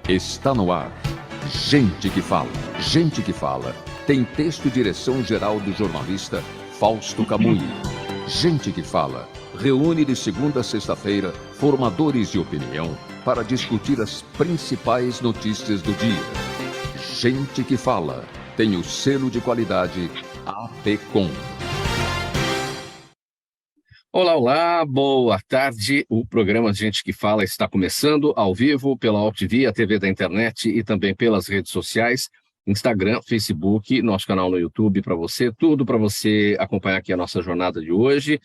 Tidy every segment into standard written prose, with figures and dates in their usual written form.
Está no ar. Gente que fala. Gente que fala. Tem texto e direção geral do jornalista Fausto Camui. Gente que fala. Reúne de segunda a sexta-feira formadores de opinião para discutir as principais notícias do dia. Gente que fala. Tem o selo de qualidade APCOM. Olá, olá, boa tarde. O programa Gente que Fala está começando ao vivo pela AltV, a TV da internet e também pelas redes sociais, Instagram, Facebook, nosso canal no YouTube para você, tudo para você acompanhar aqui a nossa jornada de hoje,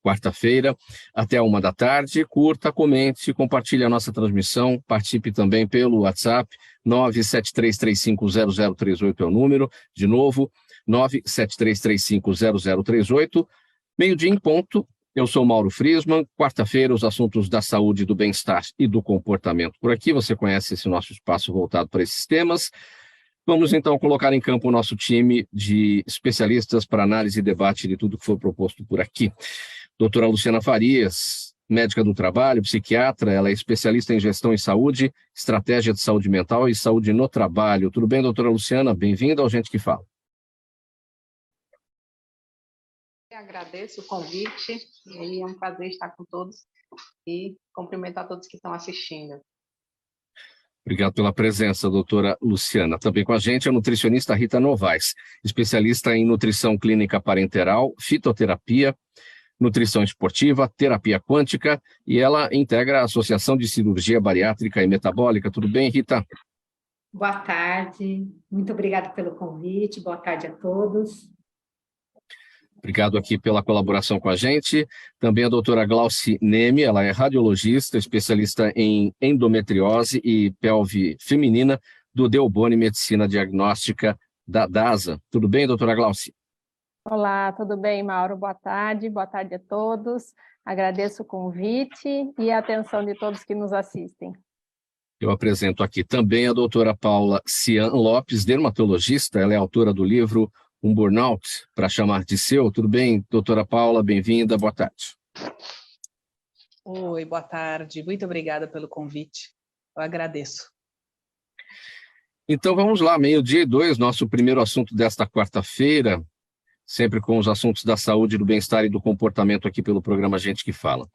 quarta-feira, até 13h. Curta, comente, compartilhe a nossa transmissão, participe também pelo WhatsApp, 973350038 é o número, de novo, 973350038, meio-dia em ponto. Eu sou Mauro Friesman, quarta-feira os assuntos da saúde, do bem-estar e do comportamento por aqui, você conhece esse nosso espaço voltado para esses temas. Vamos então colocar em campo o nosso time de especialistas para análise e debate de tudo que for proposto por aqui. Doutora Luciana Farias, médica do trabalho, psiquiatra, ela é especialista em gestão em saúde, estratégia de saúde mental e saúde no trabalho. Tudo bem, doutora Luciana? Bem-vinda ao Gente que Fala. Agradeço o convite e é um prazer estar com todos e cumprimentar todos que estão assistindo. Obrigado pela presença, doutora Luciana. Também com a gente a nutricionista Rita Novaes, especialista em nutrição clínica parenteral, fitoterapia, nutrição esportiva, terapia quântica, e ela integra a Associação de Cirurgia Bariátrica e Metabólica. Tudo bem, Rita? Boa tarde, muito obrigada pelo convite, boa tarde a todos. Obrigado aqui pela colaboração com a gente. Também a doutora Glauci Neme, ela é radiologista, especialista em endometriose e pelve feminina do Deuboni Medicina Diagnóstica da DASA. Tudo bem, doutora Glauci? Olá, tudo bem, Mauro? Boa tarde a todos. Agradeço o convite e a atenção de todos que nos assistem. Eu apresento aqui também a doutora Paula Cian Lopes, dermatologista, ela é autora do livro Um Burnout para Chamar de Seu. Tudo bem, doutora Paula? Bem-vinda, boa tarde. Oi, boa tarde. Muito obrigada pelo convite. Eu agradeço. Então vamos lá, 12h02, nosso primeiro assunto desta quarta-feira, sempre com os assuntos da saúde, do bem-estar e do comportamento aqui pelo programa Gente que Fala.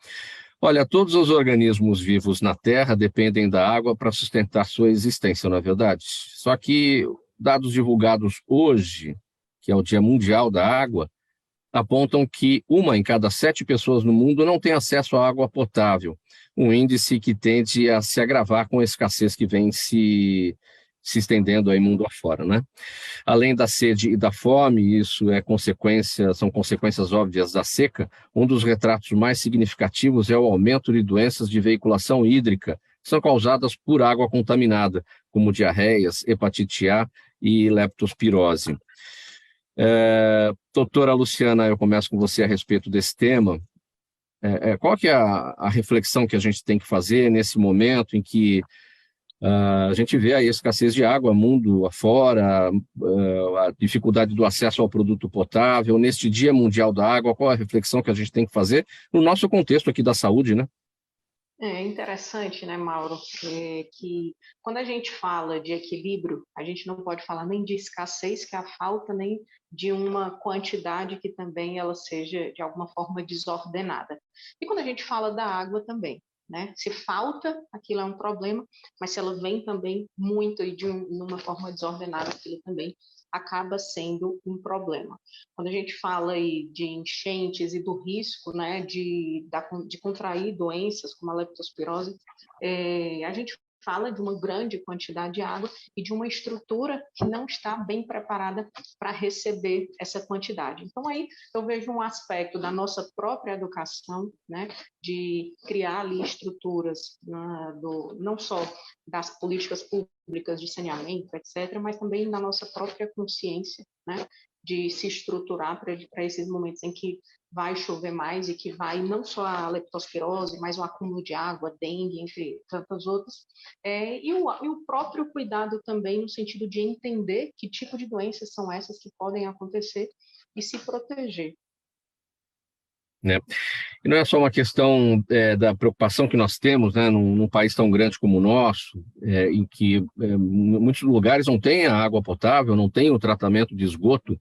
Olha, todos os organismos vivos na Terra dependem da água para sustentar sua existência, não é verdade? Só que dados divulgados hoje, que é o Dia Mundial da Água, apontam que 1 em cada 7 pessoas no mundo não tem acesso à água potável, um índice que tende a se agravar com a escassez que vem se estendendo aí mundo afora, né? Além da sede e da fome, isso são consequências óbvias da seca, um dos retratos mais significativos é o aumento de doenças de veiculação hídrica, que são causadas por água contaminada, como diarreias, hepatite A e leptospirose. Doutora Luciana, eu começo com você a respeito desse tema. Qual que é a reflexão que a gente tem que fazer nesse momento em que a gente vê aí a escassez de água, mundo afora, a dificuldade do acesso ao produto potável, neste Dia Mundial da Água, qual a reflexão que a gente tem que fazer no nosso contexto aqui da saúde, né? É interessante, né, Mauro, que quando a gente fala de equilíbrio, a gente não pode falar nem de escassez, que é a falta, nem de uma quantidade que também ela seja, de alguma forma, desordenada. E quando a gente fala da água também, né? Se falta, aquilo é um problema, mas se ela vem também muito e de uma forma desordenada, aquilo também acaba sendo um problema. Quando a gente fala aí de enchentes e do risco, né, de contrair doenças como a leptospirose, a gente fala de uma grande quantidade de água e de uma estrutura que não está bem preparada para receber essa quantidade. Então, aí eu vejo um aspecto da nossa própria educação, né, de criar ali estruturas, não só das políticas públicas de saneamento, etc., mas também na nossa própria consciência, né, de se estruturar para esses momentos em que vai chover mais e que vai não só a leptospirose, mas o acúmulo de água, dengue, entre tantas outras, e o próprio cuidado também no sentido de entender que tipo de doenças são essas que podem acontecer e se proteger. né? E não é só uma questão da preocupação que nós temos, né, num país tão grande como o nosso, em que muitos lugares não têm a água potável, não tem o tratamento de esgoto.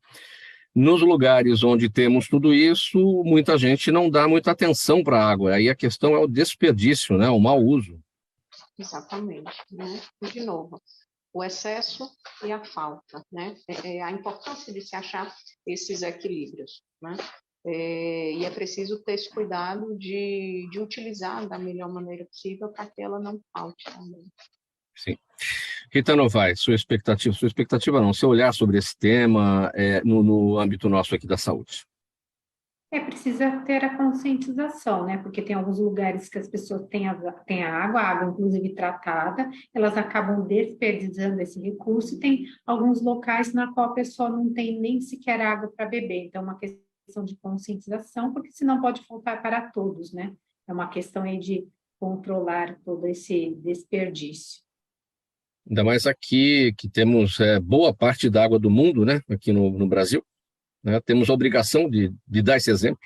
Nos lugares onde temos tudo isso, muita gente não dá muita atenção para a água. Aí a questão é o desperdício, né, o mau uso. Exatamente, né? E, de novo, o excesso e a falta, né? A importância de se achar esses equilíbrios, né? E é preciso ter esse cuidado de utilizar da melhor maneira possível para que ela não falte também. Sim. Rita Novaes, sua expectativa não, seu olhar sobre esse tema no âmbito nosso aqui da saúde. Precisa ter a conscientização, né? Porque tem alguns lugares que as pessoas têm a água inclusive tratada, elas acabam desperdiçando esse recurso, e tem alguns locais na qual a pessoa não tem nem sequer água para beber. Então, é uma questão de conscientização, porque senão pode faltar para todos, né? É uma questão aí de controlar todo esse desperdício. Ainda mais aqui, que temos boa parte da água do mundo, né? Aqui no Brasil. Né? Temos a obrigação de dar esse exemplo.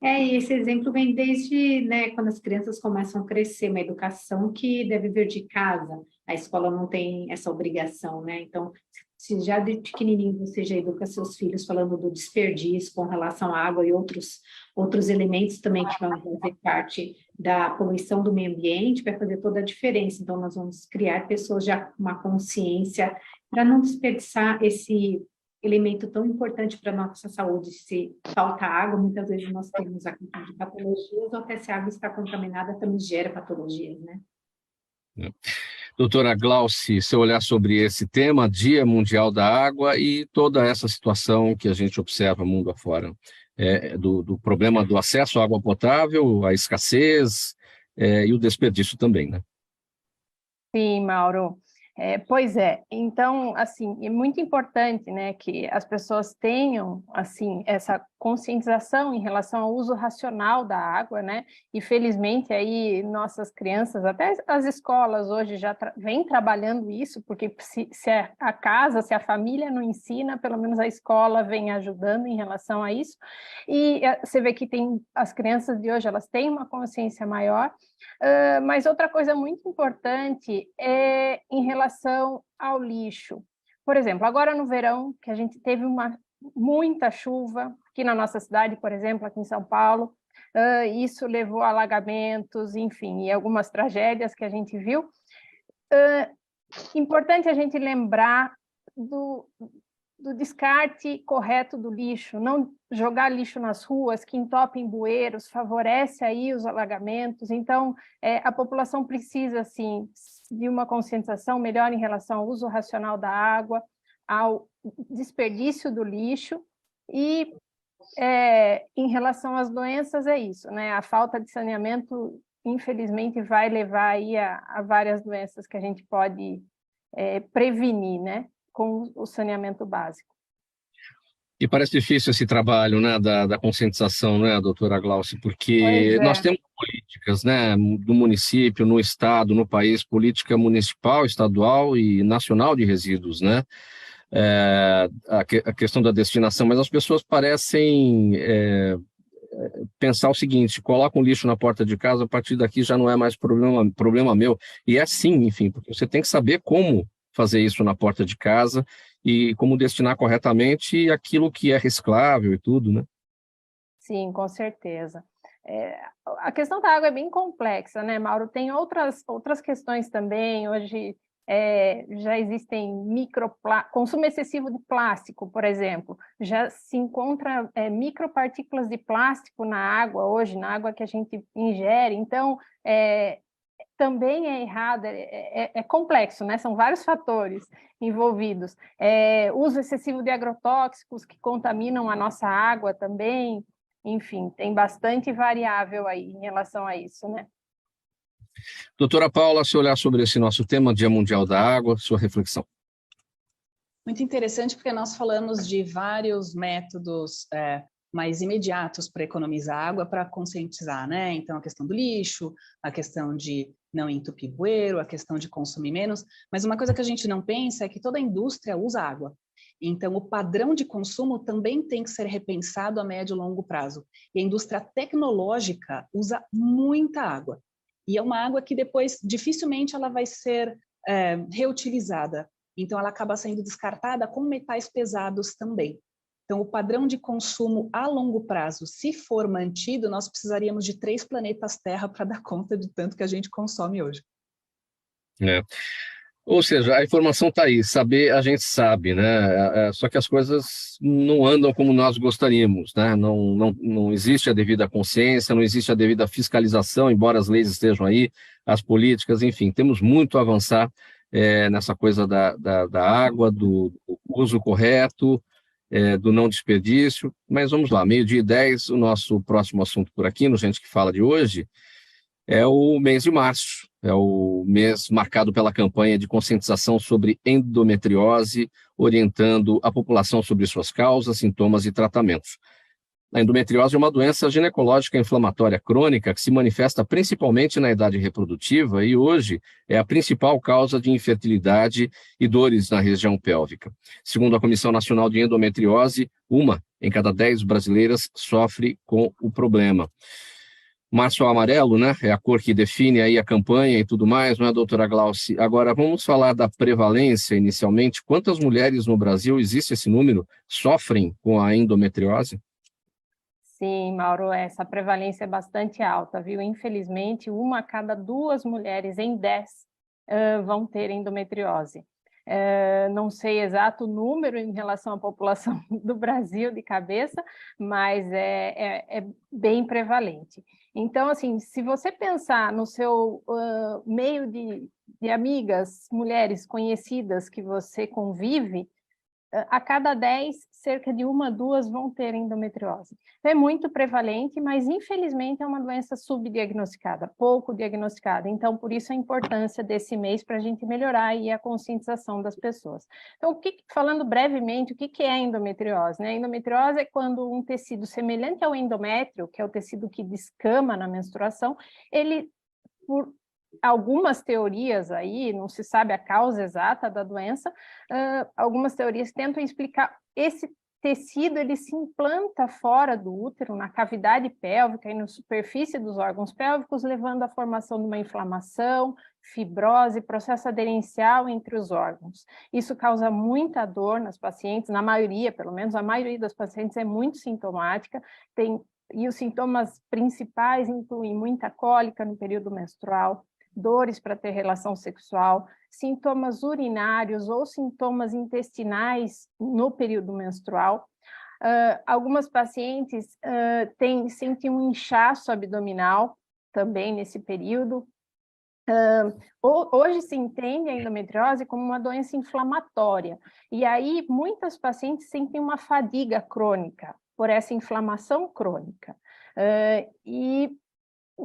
E esse exemplo vem desde, né, quando as crianças começam a crescer, uma educação que deve vir de casa. A escola não tem essa obrigação, né? Então, se já de pequenininho você já educa seus filhos falando do desperdício com relação à água e outros elementos também que vão fazer parte da poluição do meio ambiente, vai fazer toda a diferença. Então, nós vamos criar pessoas já com uma consciência para não desperdiçar esse elemento tão importante para a nossa saúde. Se falta água, muitas vezes nós temos a questão de patologias, ou até se a água está contaminada, também gera patologias, né? Doutora Glauci, seu olhar sobre esse tema, Dia Mundial da Água e toda essa situação que a gente observa mundo afora, do problema do acesso à água potável, a escassez e o desperdício também, né? Sim, Mauro. Pois é, então, assim, é muito importante, né, que as pessoas tenham, assim, essa conscientização em relação ao uso racional da água, né, e felizmente aí nossas crianças, até as escolas hoje já vêm trabalhando isso, porque se a casa, se a família não ensina, pelo menos a escola vem ajudando em relação a isso, e você vê que as crianças de hoje, elas têm uma consciência maior. Mas outra coisa muito importante é em relação ao lixo. Por exemplo, agora no verão, que a gente teve muita chuva, aqui na nossa cidade, por exemplo, aqui em São Paulo, isso levou a alagamentos, enfim, e algumas tragédias que a gente viu. Importante a gente lembrar do descarte correto do lixo, não jogar lixo nas ruas, que entopem bueiros, favorece aí os alagamentos. Então, a população precisa, sim, de uma conscientização melhor em relação ao uso racional da água, ao desperdício do lixo e, em relação às doenças, é isso, né? A falta de saneamento, infelizmente, vai levar aí a várias doenças que a gente pode prevenir, né? Com o saneamento básico. E parece difícil esse trabalho, né, da conscientização, né, doutora Glauci, porque nós temos políticas, né, do município, no estado, no país, política municipal, estadual e nacional de resíduos, né, a questão da destinação, mas as pessoas parecem pensar o seguinte: coloca um lixo na porta de casa, a partir daqui já não é mais problema meu, e é sim, enfim, porque você tem que saber como fazer isso na porta de casa e como destinar corretamente aquilo que é reciclável e tudo, né? Sim, com certeza. A questão da água é bem complexa, né, Mauro? Tem outras questões também. Hoje já existem consumo excessivo de plástico, por exemplo. Já se encontra micropartículas de plástico na água hoje, na água que a gente ingere. Então, também é errado, é complexo, né? São vários fatores envolvidos. Uso excessivo de agrotóxicos que contaminam a nossa água também. Enfim, tem bastante variável aí em relação a isso, né? Doutora Paula, se olhar sobre esse nosso tema, Dia Mundial da Água, sua reflexão. Muito interessante, porque nós falamos de vários métodos mais imediatos para economizar água, para conscientizar, né? Então, a questão do lixo, a questão de não entupir bueiro, a questão de consumir menos, mas uma coisa que a gente não pensa é que toda a indústria usa água. Então, o padrão de consumo também tem que ser repensado a médio e longo prazo. E a indústria tecnológica usa muita água. E é uma água que depois, dificilmente, ela vai ser reutilizada. Então, ela acaba sendo descartada com metais pesados também. Então, o padrão de consumo a longo prazo, se for mantido, nós precisaríamos de 3 planetas Terra para dar conta de tanto que a gente consome hoje. Ou seja, a informação está aí, saber a gente sabe, né? Só que as coisas não andam como nós gostaríamos, né? Não existe a devida consciência, não existe a devida fiscalização, embora as leis estejam aí, as políticas, enfim, temos muito a avançar nessa coisa da água, do uso correto, do não desperdício. Mas vamos lá, 12h10, o nosso próximo assunto por aqui, no Gente que Fala de hoje, é o mês de março, é o mês marcado pela campanha de conscientização sobre endometriose, orientando a população sobre suas causas, sintomas e tratamentos. A endometriose é uma doença ginecológica inflamatória crônica que se manifesta principalmente na idade reprodutiva e hoje é a principal causa de infertilidade e dores na região pélvica. Segundo a Comissão Nacional de Endometriose, 1 em cada 10 brasileiras sofre com o problema. Março amarelo, né? É a cor que define aí a campanha e tudo mais, não é, doutora Glauci? Agora, vamos falar da prevalência inicialmente. Quantas mulheres no Brasil, existe esse número, sofrem com a endometriose? Sim, Mauro, essa prevalência é bastante alta, viu? Infelizmente, 1 a cada 2 mulheres em 10 vão ter endometriose. Não sei exato número em relação à população do Brasil de cabeça, mas é bem prevalente. Então, assim, se você pensar no seu meio de amigas, mulheres conhecidas que você convive, a cada 10, cerca de 1 a 2 vão ter endometriose. É muito prevalente, mas infelizmente é uma doença subdiagnosticada, pouco diagnosticada. Então, por isso a importância desse mês para a gente melhorar aí a conscientização das pessoas. Então, falando brevemente, o que é a endometriose? Né? A endometriose é quando um tecido semelhante ao endométrio, que é o tecido que descama na menstruação, ele, por algumas teorias aí, não se sabe a causa exata da doença, algumas teorias tentam explicar esse tecido, ele se implanta fora do útero, na cavidade pélvica e na superfície dos órgãos pélvicos, levando à formação de uma inflamação, fibrose, processo aderencial entre os órgãos. Isso causa muita dor nas pacientes, na maioria, pelo menos a maioria das pacientes é muito sintomática, e os sintomas principais incluem muita cólica no período menstrual, dores para ter relação sexual, sintomas urinários ou sintomas intestinais no período menstrual. Algumas pacientes sentem um inchaço abdominal também nesse período. Hoje se entende a endometriose como uma doença inflamatória, e aí muitas pacientes sentem uma fadiga crônica por essa inflamação crônica. E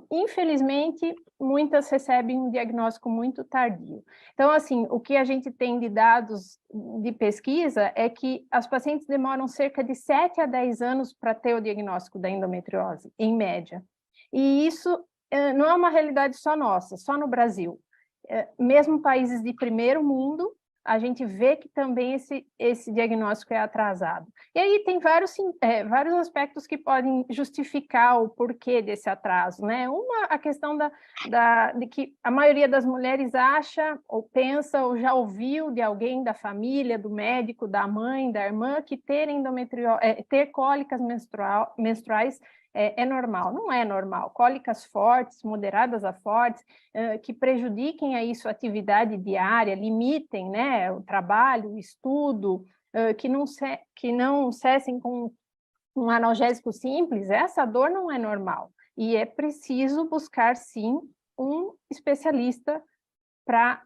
infelizmente, muitas recebem um diagnóstico muito tardio. Então, assim, o que a gente tem de dados de pesquisa é que as pacientes demoram cerca de 7 a 10 anos para ter o diagnóstico da endometriose, em média. E isso não é uma realidade só nossa, só no Brasil. Mesmo países de primeiro mundo, a gente vê que também esse diagnóstico é atrasado. E aí tem vários aspectos que podem justificar o porquê desse atraso, né? A questão de que a maioria das mulheres acha, ou pensa, ou já ouviu de alguém da família, do médico, da mãe, da irmã, que ter cólicas menstruais é normal. Não é normal. Cólicas fortes, moderadas a fortes, que prejudiquem aí sua atividade diária, limitem, né, o trabalho, o estudo, que não cessem com um analgésico simples, essa dor não é normal. E é preciso buscar, sim, um especialista para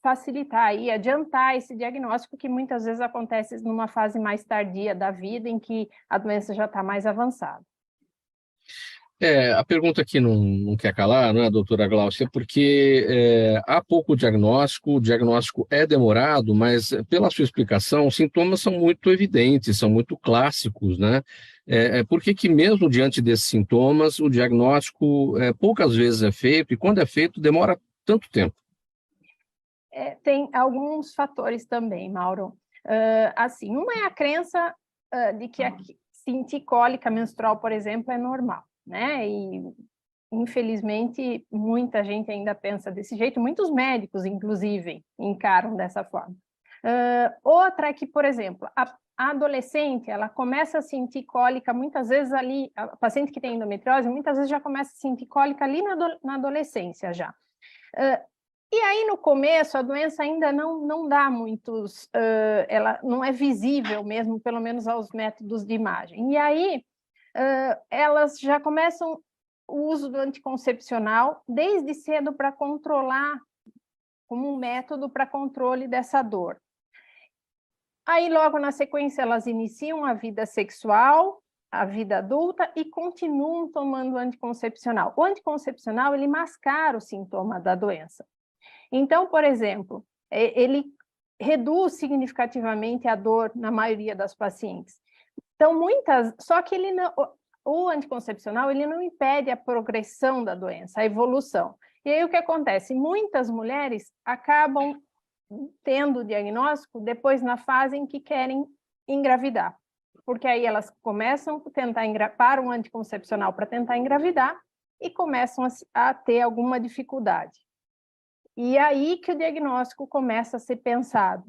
facilitar e adiantar esse diagnóstico que muitas vezes acontece numa fase mais tardia da vida, em que a doença já está mais avançada. A pergunta que não quer calar, não é, doutora Glaucia, porque há pouco diagnóstico, o diagnóstico é demorado, mas pela sua explicação, os sintomas são muito evidentes, são muito clássicos, né? Por que mesmo diante desses sintomas, o diagnóstico poucas vezes é feito, e quando é feito, demora tanto tempo? Tem alguns fatores também, Mauro. Assim, uma é a crença de que sentir cólica menstrual, por exemplo, é normal, né? E, infelizmente, muita gente ainda pensa desse jeito, muitos médicos, inclusive, encaram dessa forma. Outra é que, por exemplo, a adolescente, ela começa a sentir cólica, muitas vezes ali, a paciente que tem endometriose, muitas vezes já começa a sentir cólica ali na adolescência já. E aí, no começo, a doença ainda não dá muitos, ela não é visível mesmo, pelo menos aos métodos de imagem. E aí, elas já começam o uso do anticoncepcional desde cedo para controlar, como um método para controle dessa dor. Aí, logo na sequência, elas iniciam a vida sexual, a vida adulta e continuam tomando anticoncepcional. O anticoncepcional, ele mascara o sintoma da doença. Então, por exemplo, ele reduz significativamente a dor na maioria das pacientes. Então, só que o anticoncepcional, ele não impede a progressão da doença, a evolução. E aí, o que acontece? Muitas mulheres acabam tendo o diagnóstico depois na fase em que querem engravidar, porque aí elas começam a param um anticoncepcional para tentar engravidar e começam a ter alguma dificuldade. E aí que o diagnóstico começa a ser pensado,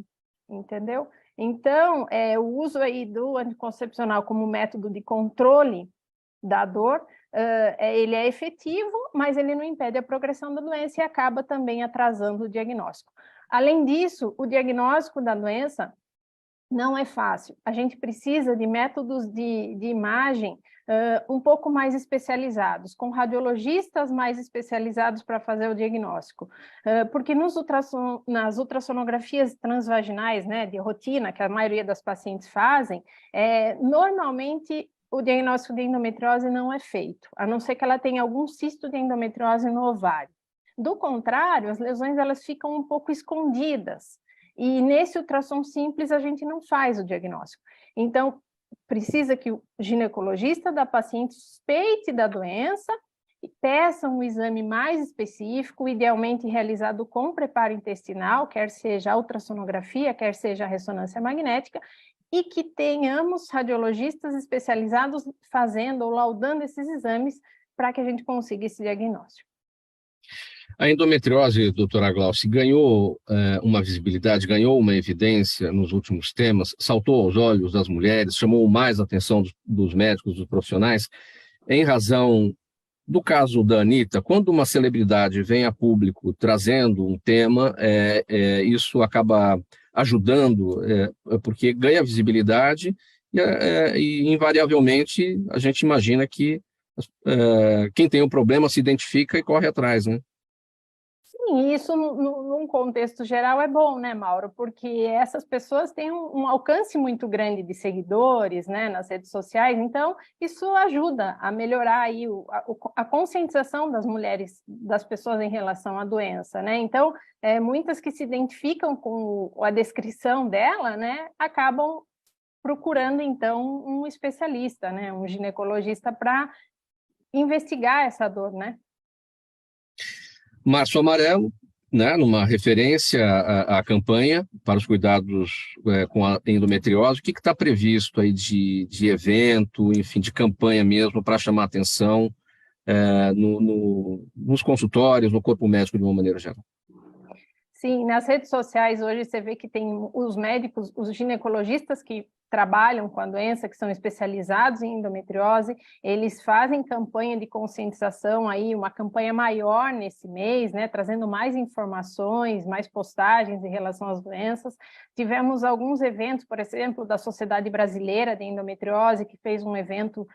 entendeu? Então, o uso aí do anticoncepcional como método de controle da dor, ele é efetivo, mas ele não impede a progressão da doença e acaba também atrasando o diagnóstico. Além disso, o diagnóstico da doença não é fácil. A gente precisa de métodos de imagem um pouco mais especializados, com radiologistas mais especializados para fazer o diagnóstico. Porque nas ultrassonografias transvaginais, né, de rotina, que a maioria das pacientes fazem, normalmente o diagnóstico de endometriose não é feito, a não ser que ela tenha algum cisto de endometriose no ovário. Do contrário, as lesões elas ficam um pouco escondidas, e nesse ultrassom simples a gente não faz o diagnóstico. Então, precisa que o ginecologista da paciente suspeite da doença e peça um exame mais específico, idealmente realizado com preparo intestinal, quer seja a ultrassonografia, quer seja a ressonância magnética, e que tenhamos radiologistas especializados fazendo ou laudando esses exames para que a gente consiga esse diagnóstico. A endometriose, doutora Glauci, ganhou uma visibilidade, ganhou uma evidência nos últimos temas, saltou aos olhos das mulheres, chamou mais a atenção dos médicos, dos profissionais, em razão do caso da Anitta. Quando uma celebridade vem a público trazendo um tema, isso acaba ajudando, porque ganha visibilidade e invariavelmente, a gente imagina que quem tem um problema se identifica e corre atrás, né? Sim, isso num contexto geral é bom, né, Mauro? Porque essas pessoas têm um alcance muito grande de seguidores, né, nas redes sociais, então isso ajuda a melhorar aí a conscientização das mulheres, das pessoas em relação à doença, né? Então, muitas que se identificam com a descrição dela, né, acabam procurando, então, um especialista, né, um ginecologista para investigar essa dor, né? Março Amarelo, né, numa referência à campanha para os cuidados com a endometriose. O que está previsto aí de evento, enfim, de campanha mesmo, para chamar atenção nos consultórios, no corpo médico de uma maneira geral? Sim, nas redes sociais hoje você vê que tem os médicos, os ginecologistas que trabalham com a doença, que são especializados em endometriose, eles fazem campanha de conscientização aí, uma campanha maior nesse mês, né, trazendo mais informações, mais postagens em relação às doenças. Tivemos alguns eventos, por exemplo, da Sociedade Brasileira de Endometriose, que fez um evento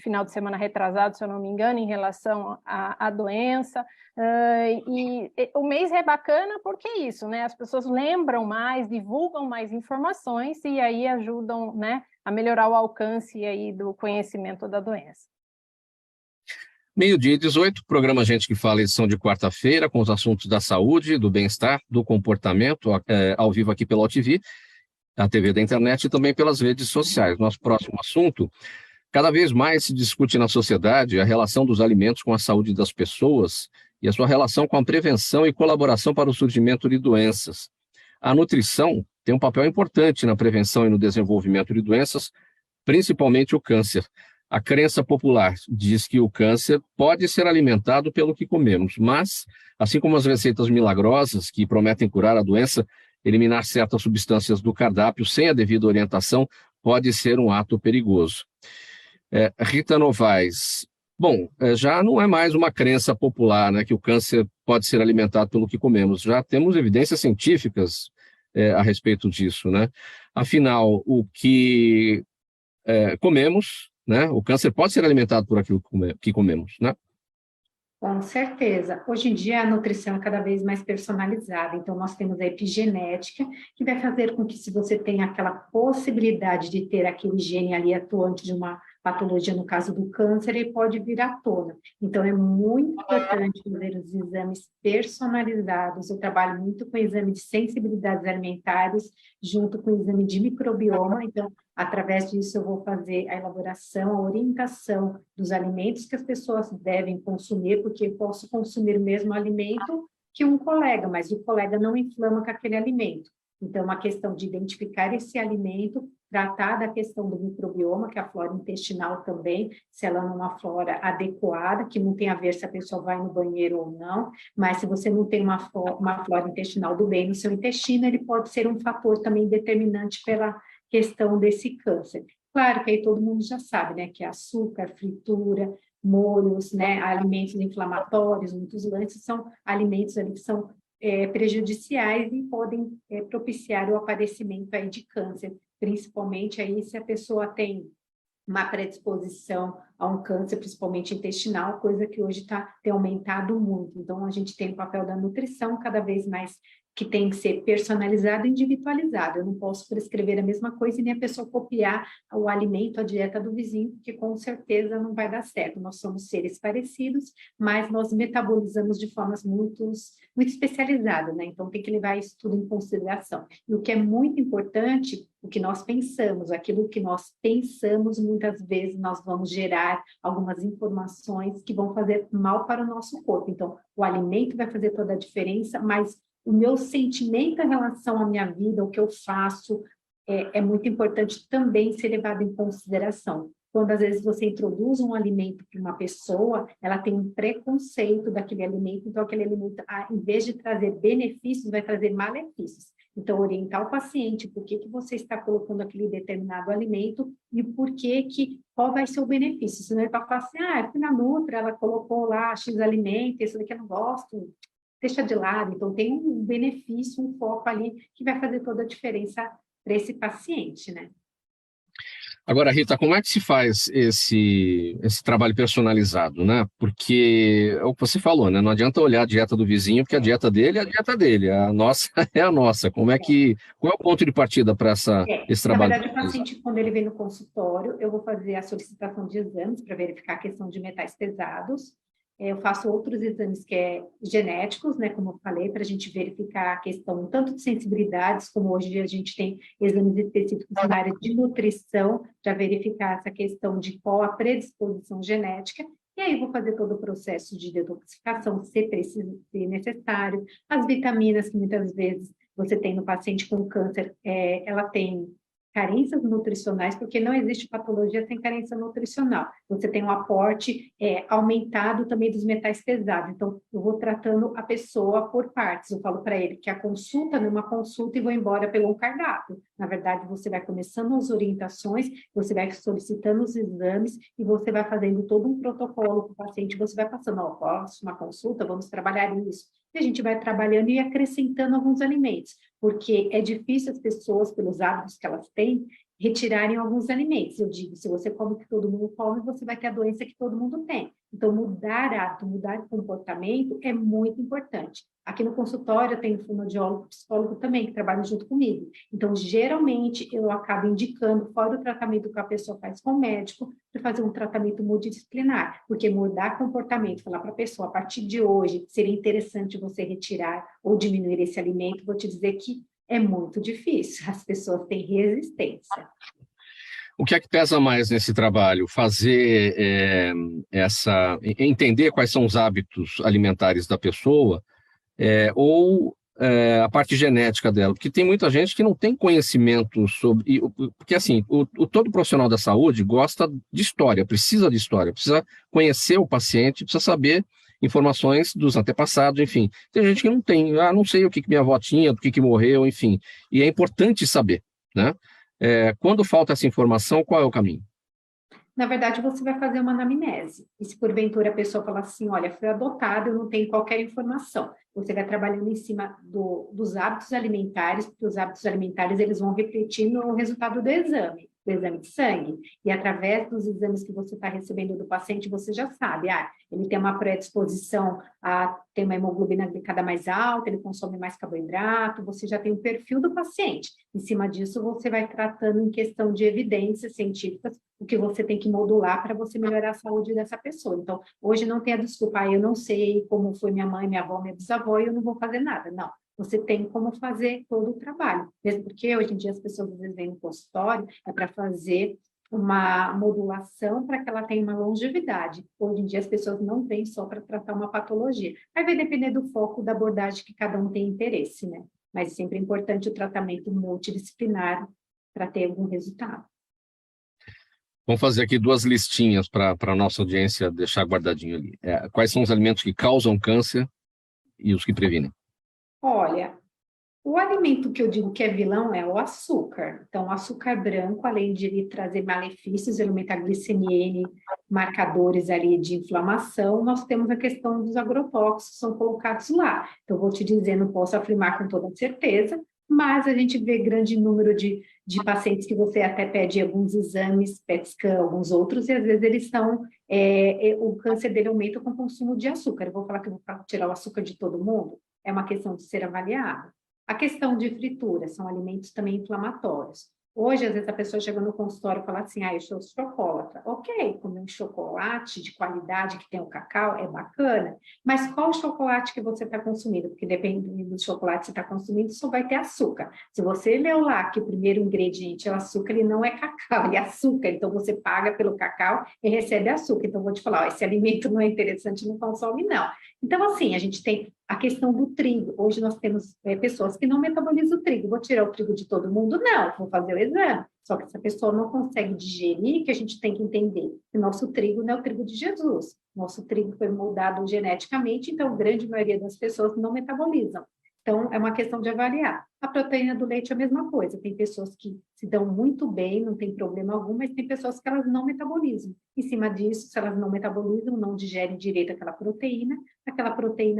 final de semana retrasado, se eu não me engano, em relação à doença. E o mês é bacana porque é isso, né? As pessoas lembram mais, divulgam mais informações e aí ajudam, né, a melhorar o alcance aí do conhecimento da doença. 12h18, programa Gente que Fala, edição de quarta-feira, com os assuntos da saúde, do bem-estar, do comportamento, ao vivo aqui pela OTV, a TV da internet e também pelas redes sociais. Nosso próximo assunto: cada vez mais se discute na sociedade a relação dos alimentos com a saúde das pessoas e a sua relação com a prevenção e colaboração para o surgimento de doenças. A nutrição tem um papel importante na prevenção e no desenvolvimento de doenças, principalmente o câncer. A crença popular diz que o câncer pode ser alimentado pelo que comemos, mas, assim como as receitas milagrosas que prometem curar a doença, eliminar certas substâncias do cardápio sem a devida orientação pode ser um ato perigoso. Rita Novaes, bom, já não é mais uma crença popular, né, que o câncer pode ser alimentado pelo que comemos. Já temos evidências científicas a respeito disso, né? Afinal, o que comemos, né? O câncer pode ser alimentado por aquilo que comemos, né? Com certeza. Hoje em dia, a nutrição é cada vez mais personalizada. Então, nós temos a epigenética, que vai fazer com que, se você tem aquela possibilidade de ter aquele gene ali atuante de uma patologia, no caso do câncer, ele pode vir à tona. Então, é muito importante fazer os exames personalizados. Eu trabalho muito com exame de sensibilidades alimentares, junto com o exame de microbioma. Então, através disso, eu vou fazer a elaboração, a orientação dos alimentos que as pessoas devem consumir, porque eu posso consumir o mesmo alimento que um colega, mas o colega não inflama com aquele alimento. Então, uma questão de identificar esse alimento, tratar da questão do microbioma, que é a flora intestinal também, se ela não é uma flora adequada, que não tem a ver se a pessoa vai no banheiro ou não, mas se você não tem uma flora intestinal do bem no seu intestino, ele pode ser um fator também determinante pela questão desse câncer. Claro que aí todo mundo já sabe, né, que açúcar, fritura, molhos, né, alimentos inflamatórios, muitos lanches são alimentos ali que são prejudiciais e podem propiciar o aparecimento aí de câncer, principalmente aí se a pessoa tem uma predisposição a um câncer, principalmente intestinal, coisa que hoje tem aumentado muito. Então, a gente tem o papel da nutrição cada vez mais que tem que ser personalizado e individualizado. Eu não posso prescrever a mesma coisa e nem a pessoa copiar o alimento, a dieta do vizinho, porque com certeza não vai dar certo. Nós somos seres parecidos, mas nós metabolizamos de formas muito especializadas, né? Então tem que levar isso tudo em consideração. E o que é muito importante, o que nós pensamos, aquilo que nós pensamos, muitas vezes nós vamos gerar algumas informações que vão fazer mal para o nosso corpo. Então, o alimento vai fazer toda a diferença, mas o meu sentimento em relação à minha vida, o que eu faço, é muito importante também ser levado em consideração. Quando, às vezes, você introduz um alimento para uma pessoa, ela tem um preconceito daquele alimento, então aquele alimento, em vez de trazer benefícios, vai trazer malefícios. Então, orientar o paciente por que você está colocando aquele determinado alimento e qual vai ser o benefício. Senão ele vai falar assim, eu fui na Nutra, ela colocou lá X alimento, esse daqui eu não gosto, deixa de lado. Então, tem um benefício, um foco ali que vai fazer toda a diferença para esse paciente, né? Agora, Rita, como é que se faz esse trabalho personalizado, né? Porque é o que você falou, né? Não adianta olhar a dieta do vizinho, porque a dieta dele é a dieta dele, a nossa é a nossa. Qual é o ponto de partida para esse trabalho? Na verdade, o paciente, quando ele vem no consultório, eu vou fazer a solicitação de exames para verificar a questão de metais pesados. Eu faço outros exames genéticos, né, como eu falei, para a gente verificar a questão tanto de sensibilidades, como hoje a gente tem exames específicos na área de nutrição, para verificar essa questão de qual a predisposição genética, e aí vou fazer todo o processo de detoxificação, se necessário, as vitaminas que muitas vezes você tem no paciente com câncer, ela tem carências nutricionais, porque não existe patologia sem carência nutricional. Você tem um aporte aumentado também dos metais pesados. Então, eu vou tratando a pessoa por partes. Eu falo para ele que a consulta, numa consulta, e vou embora pelo cardápio. Na verdade, você vai começando as orientações, você vai solicitando os exames e você vai fazendo todo um protocolo para o paciente. Você vai passando, próxima consulta, vamos trabalhar isso. E a gente vai trabalhando e acrescentando alguns alimentos, porque é difícil as pessoas, pelos hábitos que elas têm, retirarem alguns alimentos. Eu digo, se você come o que todo mundo come, você vai ter a doença que todo mundo tem. Então, mudar hábito, mudar comportamento é muito importante. Aqui no consultório eu tenho fonoaudiólogo, psicólogo também, que trabalham junto comigo. Então, geralmente, eu acabo indicando, fora o tratamento que a pessoa faz com o médico, para fazer um tratamento multidisciplinar. Porque mudar comportamento, falar para a pessoa, a partir de hoje, seria interessante você retirar ou diminuir esse alimento, vou te dizer que é muito difícil. As pessoas têm resistência. O que é que pesa mais nesse trabalho? Fazer entender quais são os hábitos alimentares da pessoa, ou a parte genética dela, porque tem muita gente que não tem conhecimento sobre... Porque, assim, todo profissional da saúde gosta de história, precisa conhecer o paciente, precisa saber informações dos antepassados, enfim. Tem gente que não tem, não sei o que minha avó tinha, do que morreu, enfim. E é importante saber, né? Quando falta essa informação, qual é o caminho? Na verdade, você vai fazer uma anamnese. E se porventura a pessoa falar assim, olha, foi adotado, eu não tenho qualquer informação. Você vai trabalhando em cima dos hábitos alimentares, porque os hábitos alimentares eles vão refletir no resultado do exame de sangue. E através dos exames que você está recebendo do paciente, você já sabe, ele tem uma predisposição a ter uma hemoglobina glicada mais alta, ele consome mais carboidrato, você já tem o perfil do paciente. Em cima disso, você vai tratando em questão de evidências científicas o que você tem que modular para você melhorar a saúde dessa pessoa. Então, hoje não tem a desculpa, eu não sei como foi minha mãe, minha avó, minha bisavó, e eu não vou fazer nada. Não, você tem como fazer todo o trabalho. Mesmo porque hoje em dia as pessoas às vezes vêm no consultório, é para fazer uma modulação para que ela tenha uma longevidade. Hoje em dia as pessoas não vêm só para tratar uma patologia. Aí vai depender do foco da abordagem que cada um tem interesse, né? Mas sempre é importante o tratamento multidisciplinar para ter algum resultado. Vamos fazer aqui 2 listinhas para a nossa audiência deixar guardadinho ali. Quais são os alimentos que causam câncer e os que previnem? Olha, o alimento que eu digo que é vilão é o açúcar. Então, o açúcar branco, além de ele trazer malefícios, ele aumenta a glicemia, marcadores ali de inflamação, nós temos a questão dos agrotóxicos que são colocados lá. Então, vou te dizer, não posso afirmar com toda certeza, mas a gente vê grande número de pacientes que você até pede alguns exames, PET scan, alguns outros, e às vezes eles são, o câncer dele aumenta com o consumo de açúcar. Eu vou falar que eu vou tirar o açúcar de todo mundo? É uma questão de ser avaliada. A questão de fritura, são alimentos também inflamatórios. Hoje, às vezes, a pessoa chega no consultório e fala assim, eu sou chocolatra. Ok, comer um chocolate de qualidade que tem o cacau é bacana, mas qual chocolate que você está consumindo? Porque dependendo do chocolate que você está consumindo, só vai ter açúcar. Se você leu lá que o primeiro ingrediente é o açúcar, ele não é cacau, ele é açúcar. Então, você paga pelo cacau e recebe açúcar. Então, vou te falar, esse alimento não é interessante, não consome, não. Então, assim, a gente tem a questão do trigo. Hoje nós temos pessoas que não metabolizam o trigo. Vou tirar o trigo de todo mundo? Não, vou fazer o exame. Só que essa pessoa não consegue digerir, que a gente tem que entender que nosso trigo não é o trigo de Jesus. Nosso trigo foi moldado geneticamente, então a grande maioria das pessoas não metabolizam. Então, é uma questão de avaliar. A proteína do leite é a mesma coisa. Tem pessoas que se dão muito bem, não tem problema algum, mas tem pessoas que elas não metabolizam. Em cima disso, se elas não metabolizam, não digerem direito aquela proteína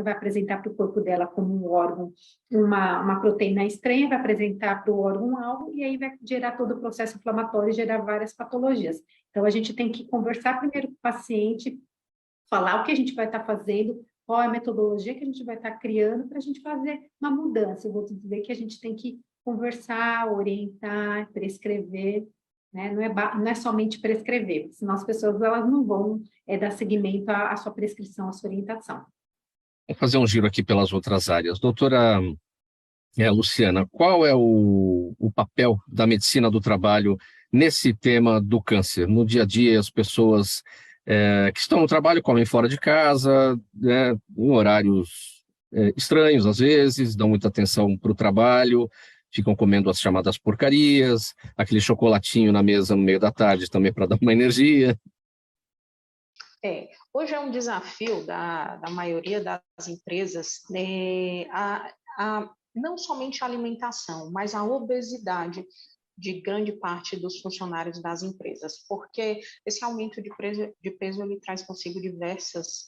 vai apresentar para o corpo dela como um órgão, uma proteína estranha, vai apresentar para o órgão-alvo, e aí vai gerar todo o processo inflamatório e gerar várias patologias. Então, a gente tem que conversar primeiro com o paciente, falar o que a gente vai estar fazendo, qual é a metodologia que a gente vai estar criando para a gente fazer uma mudança. Eu vou te dizer que a gente tem que conversar, orientar, prescrever, né? Não é somente prescrever, senão as pessoas elas não vão dar seguimento à sua prescrição, à sua orientação. Vamos fazer um giro aqui pelas outras áreas. Doutora Luciana, qual é o papel da medicina do trabalho nesse tema do câncer? No dia a dia, as pessoas que estão no trabalho comem fora de casa, né, em horários estranhos, às vezes, dão muita atenção para o trabalho, ficam comendo as chamadas porcarias, aquele chocolatinho na mesa no meio da tarde também para dar uma energia. Hoje é um desafio da maioria das empresas, não somente a alimentação, mas a obesidade de grande parte dos funcionários das empresas, porque esse aumento de peso ele traz consigo diversos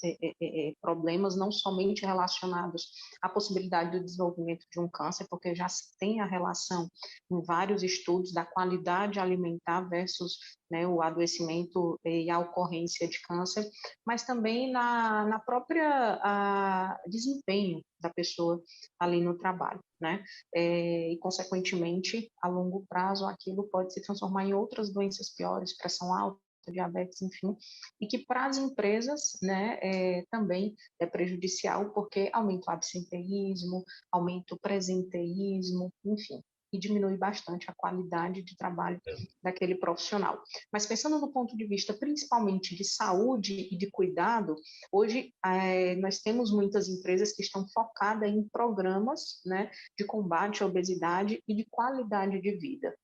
problemas, não somente relacionados à possibilidade do desenvolvimento de um câncer, porque já se tem a relação em vários estudos da qualidade alimentar versus, né, o adoecimento e a ocorrência de câncer, mas também na própria desempenho da pessoa ali no trabalho, né? E, consequentemente, a longo prazo, aquilo pode se transformar em outras doenças piores, pressão alta, diabetes, enfim, e que para as empresas, né, também é prejudicial, porque aumenta o absenteísmo, aumenta o presenteísmo, enfim. e diminui bastante a qualidade de trabalho daquele profissional. Mas pensando no ponto de vista principalmente de saúde e de cuidado, hoje nós temos muitas empresas que estão focadas em programas, né, de combate à obesidade e de qualidade de vida.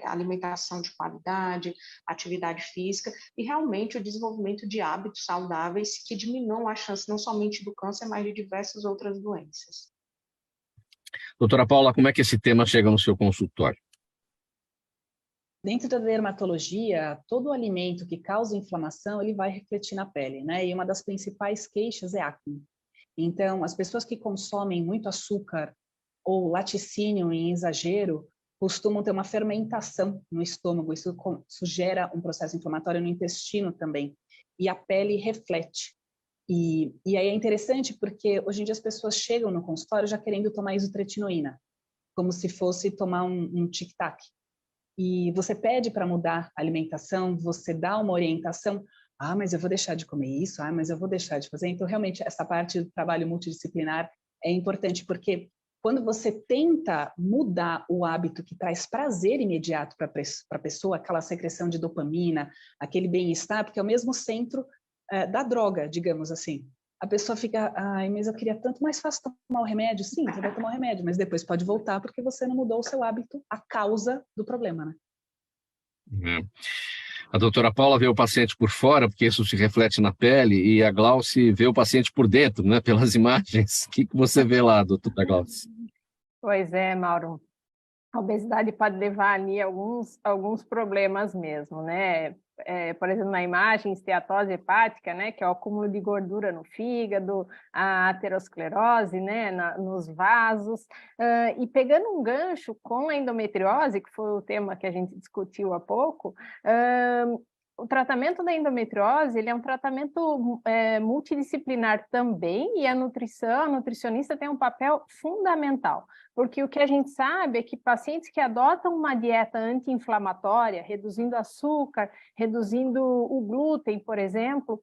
Alimentação de qualidade, atividade física e realmente o desenvolvimento de hábitos saudáveis que diminuam a chance não somente do câncer, mas de diversas outras doenças. Doutora Paula, como é que esse tema chega no seu consultório? Dentro da dermatologia, todo alimento que causa inflamação, ele vai refletir na pele, né? E uma das principais queixas é acne. Então, as pessoas que consomem muito açúcar ou laticínio em exagero, costumam ter uma fermentação no estômago, isso gera um processo inflamatório no intestino também, e a pele reflete. E aí é interessante porque hoje em dia as pessoas chegam no consultório já querendo tomar isotretinoína, como se fosse tomar um tic-tac. E você pede para mudar a alimentação, você dá uma orientação, mas eu vou deixar de comer isso, mas eu vou deixar de fazer. Então, realmente, essa parte do trabalho multidisciplinar é importante, porque quando você tenta mudar o hábito que traz prazer imediato para a pessoa, aquela secreção de dopamina, aquele bem-estar, porque é o mesmo centro da droga, digamos assim. A pessoa fica, mas eu queria tanto, mais fácil tomar o remédio. Sim, você vai tomar o remédio, mas depois pode voltar porque você não mudou o seu hábito, a causa do problema, né? A doutora Paula vê o paciente por fora, porque isso se reflete na pele, e a Glauce vê o paciente por dentro, né, pelas imagens. O que você vê lá, doutora Glauce? Pois é, Mauro. A obesidade pode levar ali alguns problemas mesmo, né? Por exemplo, na imagem, esteatose hepática, né, que é o acúmulo de gordura no fígado, a aterosclerose, né, nos vasos, e pegando um gancho com a endometriose, que foi o tema que a gente discutiu há pouco, o tratamento da endometriose, ele é um tratamento multidisciplinar também, e a nutricionista tem um papel fundamental, porque o que a gente sabe é que pacientes que adotam uma dieta anti-inflamatória, reduzindo açúcar, reduzindo o glúten, por exemplo,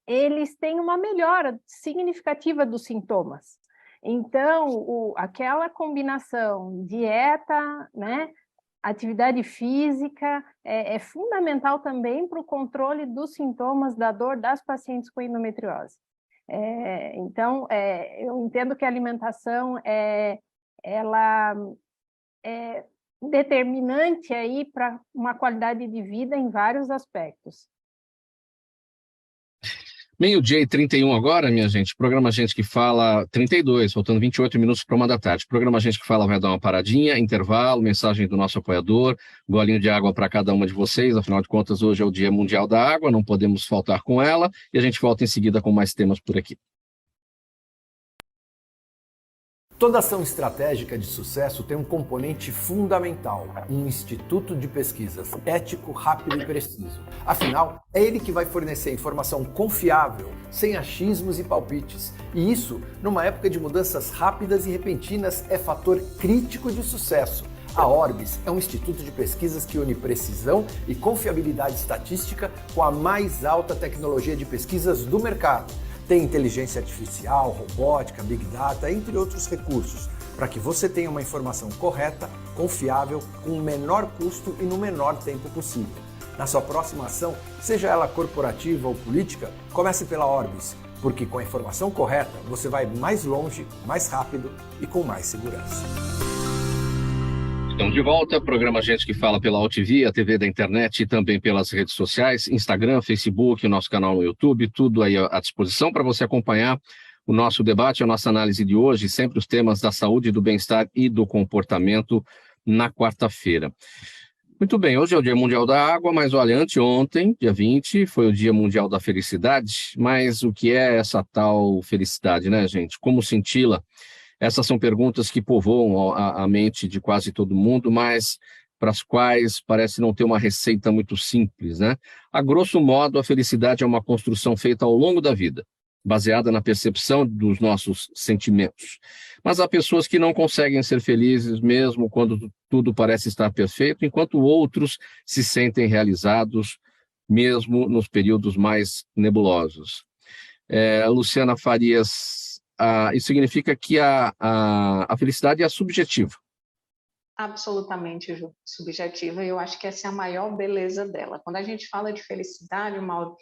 eles têm uma melhora significativa dos sintomas. Então, aquela combinação dieta, né, atividade física é fundamental também para o controle dos sintomas da dor das pacientes com endometriose. Então, eu entendo que a alimentação ela é determinante aí para uma qualidade de vida em vários aspectos. 12h31 agora, minha gente. Programa Gente que Fala, 32, faltando 28 minutos para 1h da tarde. Programa Gente que Fala vai dar uma paradinha, intervalo, mensagem do nosso apoiador, golinho de água para cada uma de vocês. Afinal de contas, hoje é o Dia Mundial da Água, não podemos faltar com ela. E a gente volta em seguida com mais temas por aqui. Toda ação estratégica de sucesso tem um componente fundamental, um instituto de pesquisas ético, rápido e preciso. Afinal, é ele que vai fornecer informação confiável, sem achismos e palpites. E isso, numa época de mudanças rápidas e repentinas, é fator crítico de sucesso. A Orbis é um instituto de pesquisas que une precisão e confiabilidade estatística com a mais alta tecnologia de pesquisas do mercado. Tem inteligência artificial, robótica, big data, entre outros recursos, para que você tenha uma informação correta, confiável, com o menor custo e no menor tempo possível. Na sua próxima ação, seja ela corporativa ou política, comece pela Orbis, porque com a informação correta você vai mais longe, mais rápido e com mais segurança. Estamos de volta, programa Gente que Fala pela AltV, a TV da internet e também pelas redes sociais, Instagram, Facebook, o nosso canal no YouTube, tudo aí à disposição para você acompanhar o nosso debate, a nossa análise de hoje, sempre os temas da saúde, do bem-estar e do comportamento na quarta-feira. Muito bem, hoje é o Dia Mundial da Água, mas olha, anteontem, dia 20, foi o Dia Mundial da Felicidade, mas o que é essa tal felicidade, né, gente? Como senti-la? Essas são perguntas que povoam a mente de quase todo mundo, mas para as quais parece não ter uma receita muito simples, né? A grosso modo, a felicidade é uma construção feita ao longo da vida, baseada na percepção dos nossos sentimentos. Mas há pessoas que não conseguem ser felizes mesmo quando tudo parece estar perfeito, enquanto outros se sentem realizados mesmo nos períodos mais nebulosos. Luciana Farias isso significa que a felicidade é subjetiva. Absolutamente subjetiva, e eu acho que essa é a maior beleza dela. Quando a gente fala de felicidade, Mauro,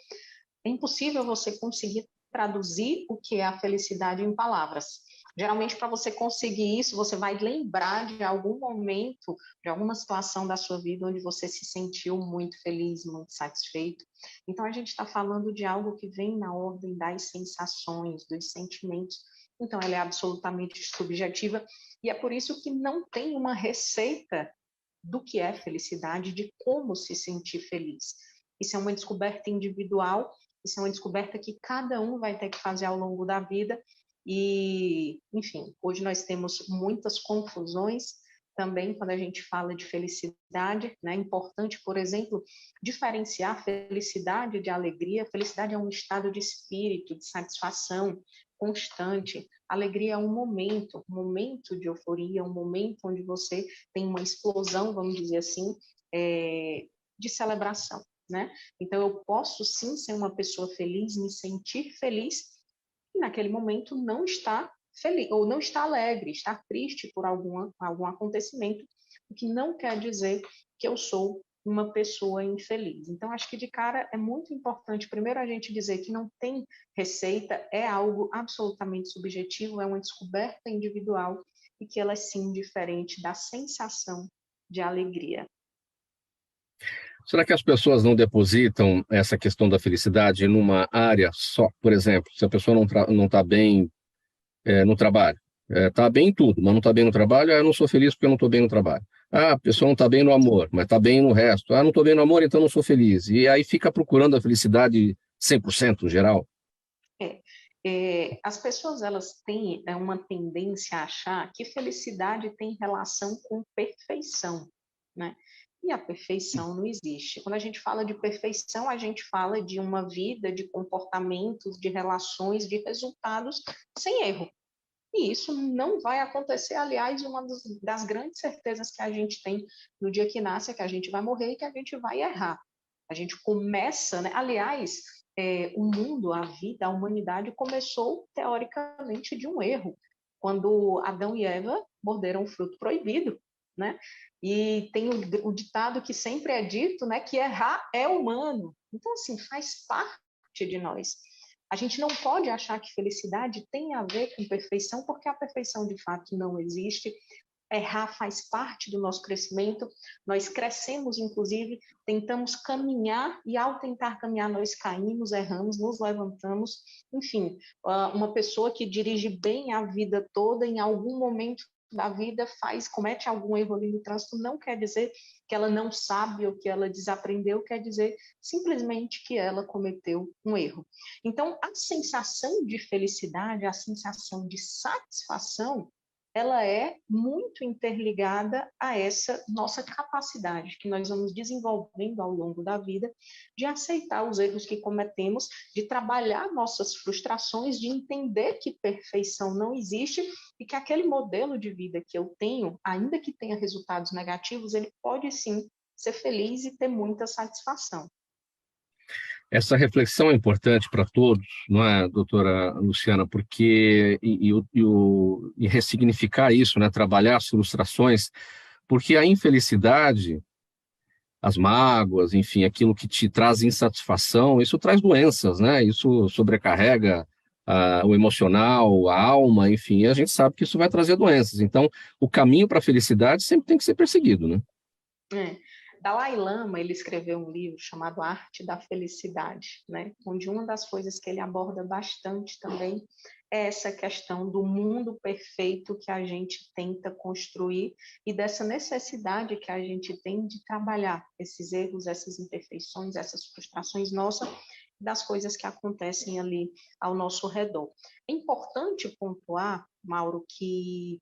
é impossível você conseguir traduzir o que é a felicidade em palavras. Geralmente, para você conseguir isso, você vai lembrar de algum momento, de alguma situação da sua vida onde você se sentiu muito feliz, muito satisfeito. Então, a gente está falando de algo que vem na ordem das sensações, dos sentimentos. Então, ela é absolutamente subjetiva, e é por isso que não tem uma receita do que é felicidade, de como se sentir feliz. Isso é uma descoberta individual, isso é uma descoberta que cada um vai ter que fazer ao longo da vida. E, enfim, hoje nós temos muitas confusões também quando a gente fala de felicidade, né? É importante, por exemplo, diferenciar felicidade de alegria. Felicidade é um estado de espírito, de satisfação constante. Alegria é um momento de euforia, um momento onde você tem uma explosão, vamos dizer assim, de celebração, né? Então, eu posso sim ser uma pessoa feliz, me sentir feliz, e naquele momento não estar feliz, ou não estar alegre, estar triste por algum acontecimento, o que não quer dizer que eu sou uma pessoa infeliz. Então, acho que de cara é muito importante, primeiro, a gente dizer que não tem receita, é algo absolutamente subjetivo, é uma descoberta individual, e que ela é sim diferente da sensação de alegria. Será que as pessoas não depositam essa questão da felicidade numa área só? Por exemplo, se a pessoa não está bem no trabalho, está bem em tudo, mas não está bem no trabalho, eu não sou feliz porque eu não estou bem no trabalho. A pessoa não está bem no amor, mas está bem no resto. Não estou bem no amor, então não sou feliz. E aí fica procurando a felicidade 100% geral. As pessoas, elas têm uma tendência a achar que felicidade tem relação com perfeição, né? E a perfeição não existe. Quando a gente fala de perfeição, a gente fala de uma vida, de comportamentos, de relações, de resultados sem erro. E isso não vai acontecer. Aliás, uma das grandes certezas que a gente tem no dia que nasce é que a gente vai morrer e que a gente vai errar. A gente começa, né? Aliás, o mundo, a vida, a humanidade começou, teoricamente, de um erro, quando Adão e Eva morderam o fruto proibido, né? E tem o ditado que sempre é dito, né, que errar é humano. Então, assim, faz parte de nós. A gente não pode achar que felicidade tem a ver com perfeição, porque a perfeição, de fato, não existe. Errar faz parte do nosso crescimento. Nós crescemos, inclusive, tentamos caminhar, e ao tentar caminhar, nós caímos, erramos, nos levantamos. Enfim, uma pessoa que dirige bem a vida toda, em algum momento da vida comete algum erro ali no trânsito, não quer dizer que ela não sabe ou que ela desaprendeu, quer dizer simplesmente que ela cometeu um erro. Então, a sensação de felicidade, a sensação de satisfação, ela é muito interligada a essa nossa capacidade que nós vamos desenvolvendo ao longo da vida de aceitar os erros que cometemos, de trabalhar nossas frustrações, de entender que perfeição não existe e que aquele modelo de vida que eu tenho, ainda que tenha resultados negativos, ele pode sim ser feliz e ter muita satisfação. Essa reflexão é importante para todos, não é, doutora Luciana? Porque e ressignificar isso, né? Trabalhar as frustrações, porque a infelicidade, as mágoas, enfim, aquilo que te traz insatisfação, isso traz doenças, né? Isso sobrecarrega o emocional, a alma, enfim, e a gente sabe que isso vai trazer doenças. Então, o caminho para a felicidade sempre tem que ser perseguido, né? Dalai Lama, ele escreveu um livro chamado Arte da Felicidade, né? Onde uma das coisas que ele aborda bastante também é essa questão do mundo perfeito que a gente tenta construir e dessa necessidade que a gente tem de trabalhar esses erros, essas imperfeições, essas frustrações nossas, das coisas que acontecem ali ao nosso redor. É importante pontuar, Mauro, que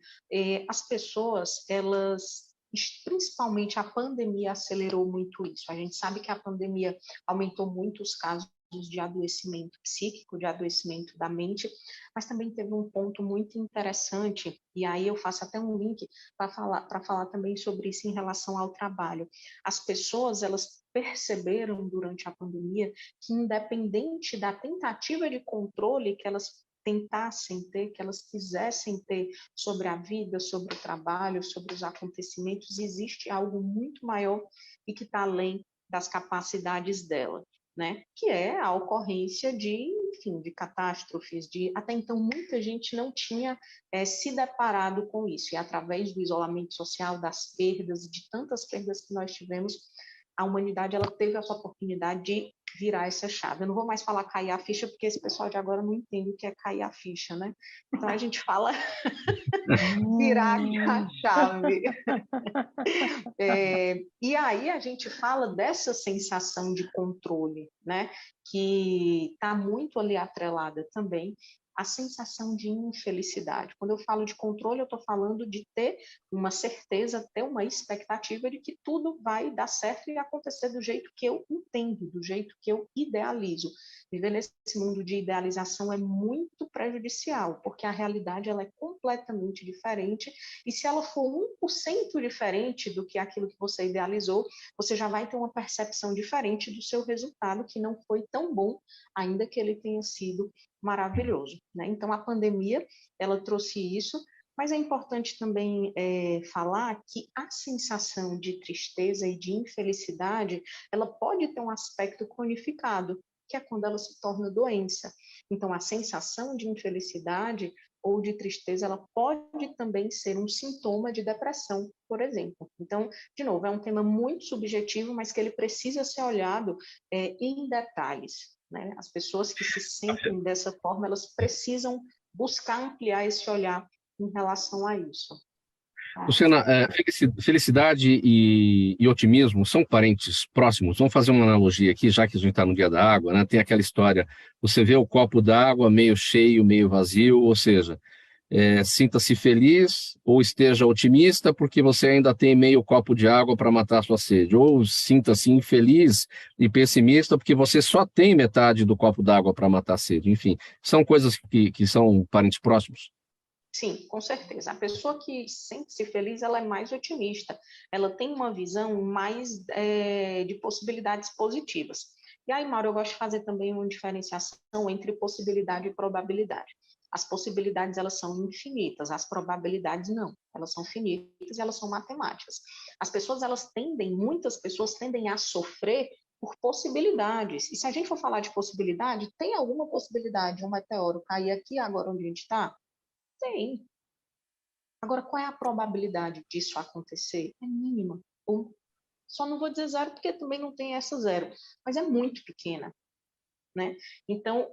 as pessoas, principalmente a pandemia acelerou muito isso. A gente sabe que a pandemia aumentou muito os casos de adoecimento psíquico, de adoecimento da mente, mas também teve um ponto muito interessante, e aí eu faço até um link para falar também sobre isso em relação ao trabalho. As pessoas, elas perceberam durante a pandemia que, independente da tentativa de controle que elas tentassem ter, que elas quisessem ter sobre a vida, sobre o trabalho, sobre os acontecimentos, existe algo muito maior e que está além das capacidades dela, né? Que é a ocorrência de, enfim, de catástrofes, até então muita gente não tinha se deparado com isso, e através do isolamento social, das perdas, de tantas perdas que nós tivemos, a humanidade ela teve essa oportunidade de virar essa chave. Eu não vou mais falar cair a ficha, porque esse pessoal de agora não entende o que é cair a ficha, né? Então a gente fala virar a chave. E aí a gente fala dessa sensação de controle, né? Que está muito ali atrelada também a sensação de infelicidade. Quando eu falo de controle, eu estou falando de ter uma certeza, ter uma expectativa de que tudo vai dar certo e acontecer do jeito que eu entendo, do jeito que eu idealizo. Viver nesse mundo de idealização é muito prejudicial, porque a realidade ela é completamente diferente, e se ela for 1% diferente do que aquilo que você idealizou, você já vai ter uma percepção diferente do seu resultado, que não foi tão bom, ainda que ele tenha sido maravilhoso, né? Então, a pandemia, ela trouxe isso, mas é importante também falar que a sensação de tristeza e de infelicidade, ela pode ter um aspecto cronificado, que é quando ela se torna doença. Então, a sensação de infelicidade ou de tristeza, ela pode também ser um sintoma de depressão, por exemplo. Então, de novo, é um tema muito subjetivo, mas que ele precisa ser olhado em detalhes, né? As pessoas que se sentem dessa forma, elas precisam buscar ampliar esse olhar em relação a isso. Luciana, felicidade e otimismo são parentes próximos. Vamos fazer uma analogia aqui, já que a gente está no Dia da Água, né? Tem aquela história, você vê o copo d'água meio cheio, meio vazio, ou seja, sinta-se feliz ou esteja otimista porque você ainda tem meio copo de água para matar a sua sede, ou sinta-se infeliz e pessimista porque você só tem metade do copo d'água para matar a sede. Enfim, são coisas que são parentes próximos. Sim, com certeza. A pessoa que sente-se feliz, ela é mais otimista. Ela tem uma visão mais de possibilidades positivas. E aí, Mauro, eu gosto de fazer também uma diferenciação entre possibilidade e probabilidade. As possibilidades, elas são infinitas, as probabilidades não. Elas são finitas e elas são matemáticas. As pessoas, muitas pessoas tendem a sofrer por possibilidades. E se a gente for falar de possibilidade, tem alguma possibilidade de um meteoro cair aqui agora onde a gente está? Tem. Agora, qual é a probabilidade disso acontecer? É mínima. Só não vou dizer zero, porque também não tem essa zero, mas é muito pequena, né? Então,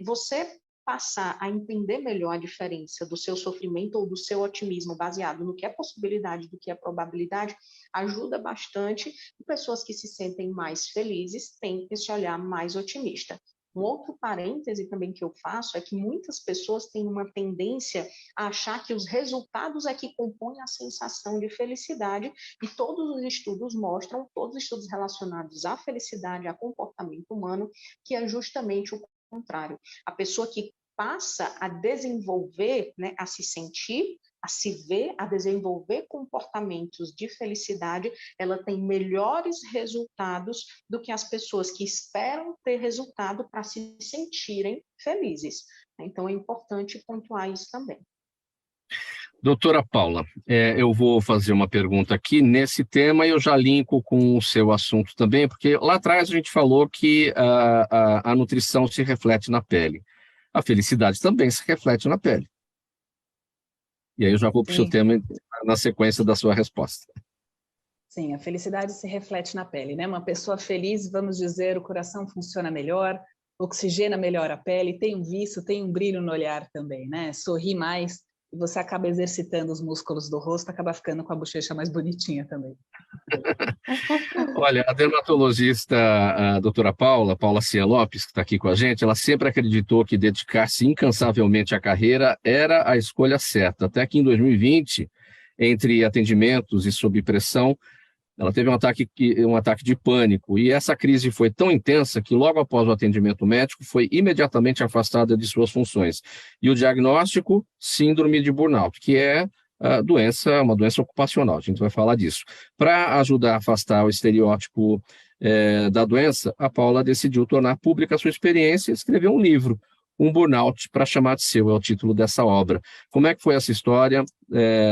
você passar a entender melhor a diferença do seu sofrimento ou do seu otimismo baseado no que é possibilidade do que é probabilidade, ajuda bastante, e pessoas que se sentem mais felizes têm esse olhar mais otimista. Um outro parêntese também que eu faço é que muitas pessoas têm uma tendência a achar que os resultados é que compõem a sensação de felicidade, e todos os estudos mostram, todos os estudos relacionados à felicidade, a comportamento humano, que é justamente o contrário. A pessoa que passa a desenvolver, né, a se sentir, a se ver, a desenvolver comportamentos de felicidade, ela tem melhores resultados do que as pessoas que esperam ter resultado para se sentirem felizes. Então, é importante pontuar isso também. Doutora Paula, eu vou fazer uma pergunta aqui nesse tema e eu já linko com o seu assunto também, porque lá atrás a gente falou que a nutrição se reflete na pele. A felicidade também se reflete na pele. E aí eu já vou para o seu tema na sequência da sua resposta. Sim, a felicidade se reflete na pele, né? Uma pessoa feliz, vamos dizer, o coração funciona melhor, oxigena melhor a pele, tem um viço, tem um brilho no olhar também, né? Sorri mais, e você acaba exercitando os músculos do rosto, acaba ficando com a bochecha mais bonitinha também. Olha, a dermatologista, a doutora Paula Cia Lopes, que está aqui com a gente, ela sempre acreditou que dedicar-se incansavelmente à carreira era a escolha certa, até que em 2020, entre atendimentos e sob pressão, ela teve um ataque de pânico, e essa crise foi tão intensa que logo após o atendimento médico foi imediatamente afastada de suas funções. E o diagnóstico, síndrome de burnout, que é uma doença ocupacional, a gente vai falar disso. Para ajudar a afastar o estereótipo da doença, a Paula decidiu tornar pública a sua experiência e escreveu um livro, Um burnout para chamar de seu, é o título dessa obra. Como é que foi essa história,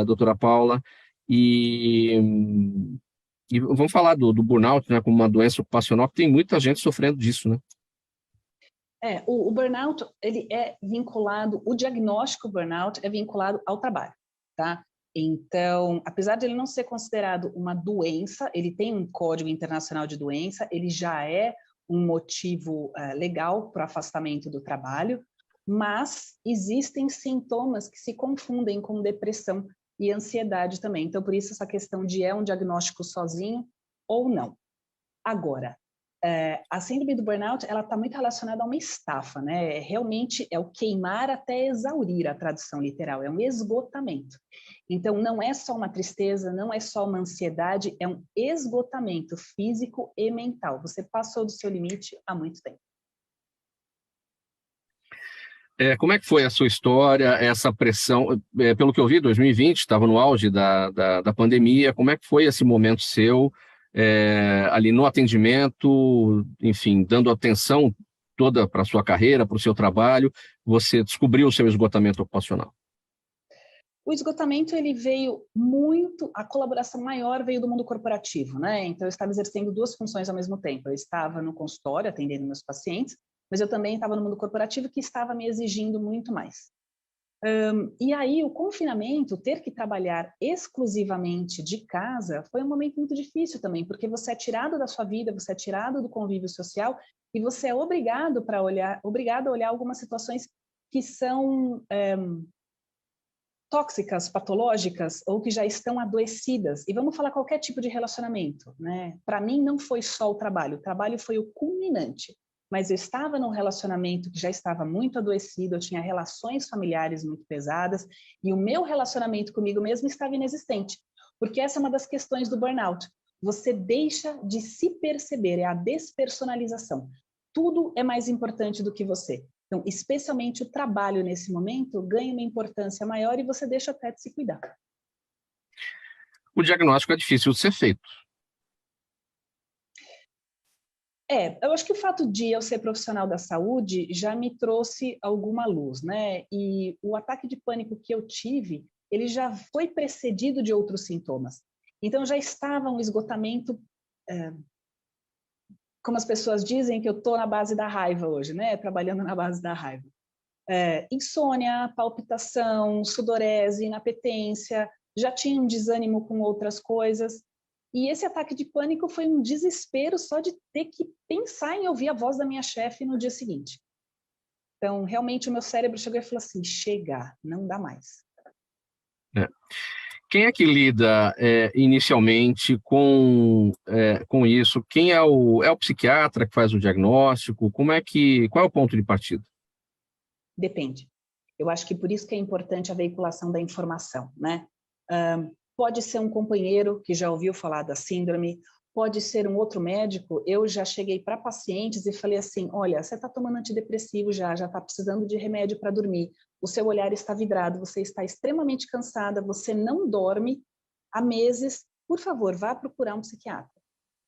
doutora Paula? E vamos falar do burnout, né, como uma doença ocupacional, que tem muita gente sofrendo disso, né? O burnout, ele é vinculado, o diagnóstico burnout é vinculado ao trabalho, tá? Então, apesar de ele não ser considerado uma doença, ele tem um código internacional de doença, ele já é um motivo legal para o afastamento do trabalho, mas existem sintomas que se confundem com depressão e ansiedade também. Então, por isso essa questão de é um diagnóstico sozinho ou não. Agora, a síndrome do burnout, ela está muito relacionada a uma estafa, né? Realmente é o queimar até exaurir, a tradução literal, é um esgotamento. Então, não é só uma tristeza, não é só uma ansiedade, é um esgotamento físico e mental. Você passou do seu limite há muito tempo. Como é que foi a sua história, essa pressão? Pelo que eu vi, 2020 estava no auge da pandemia. Como é que foi esse momento seu, ali no atendimento, enfim, dando atenção toda para a sua carreira, para o seu trabalho? Você descobriu o seu esgotamento ocupacional? O esgotamento, ele veio muito, a colaboração maior veio do mundo corporativo, né? Então, eu estava exercendo duas funções ao mesmo tempo. Eu estava no consultório, atendendo meus pacientes, mas eu também estava no mundo corporativo, que estava me exigindo muito mais. E aí, o confinamento, ter que trabalhar exclusivamente de casa, foi um momento muito difícil também, porque você é tirado da sua vida, você é tirado do convívio social, e você é obrigado a olhar algumas situações que são tóxicas, patológicas, ou que já estão adoecidas. E vamos falar qualquer tipo de relacionamento, né? Para mim, não foi só o trabalho foi o culminante. Mas eu estava num relacionamento que já estava muito adoecido, eu tinha relações familiares muito pesadas, e o meu relacionamento comigo mesmo estava inexistente. Porque essa é uma das questões do burnout. Você deixa de se perceber, é a despersonalização. Tudo é mais importante do que você. Então, especialmente o trabalho nesse momento ganha uma importância maior e você deixa até de se cuidar. O diagnóstico é difícil de ser feito. Eu acho que o fato de eu ser profissional da saúde já me trouxe alguma luz, né? E o ataque de pânico que eu tive, ele já foi precedido de outros sintomas. Então, já estava um esgotamento, como as pessoas dizem, que eu estou na base da raiva hoje, né? Trabalhando na base da raiva. Insônia, palpitação, sudorese, inapetência, já tinha um desânimo com outras coisas. E esse ataque de pânico foi um desespero só de ter que pensar em ouvir a voz da minha chefe no dia seguinte. Então, realmente, o meu cérebro chegou e falou assim, chega, não dá mais. Quem é que lida inicialmente com isso? Quem é o psiquiatra que faz o diagnóstico? Qual é o ponto de partida? Depende. Eu acho que por isso que é importante a veiculação da informação, né? Pode ser um companheiro que já ouviu falar da síndrome, pode ser um outro médico. Eu já cheguei para pacientes e falei assim, olha, você está tomando antidepressivo já está precisando de remédio para dormir, o seu olhar está vidrado, você está extremamente cansada, você não dorme há meses, por favor, vá procurar um psiquiatra.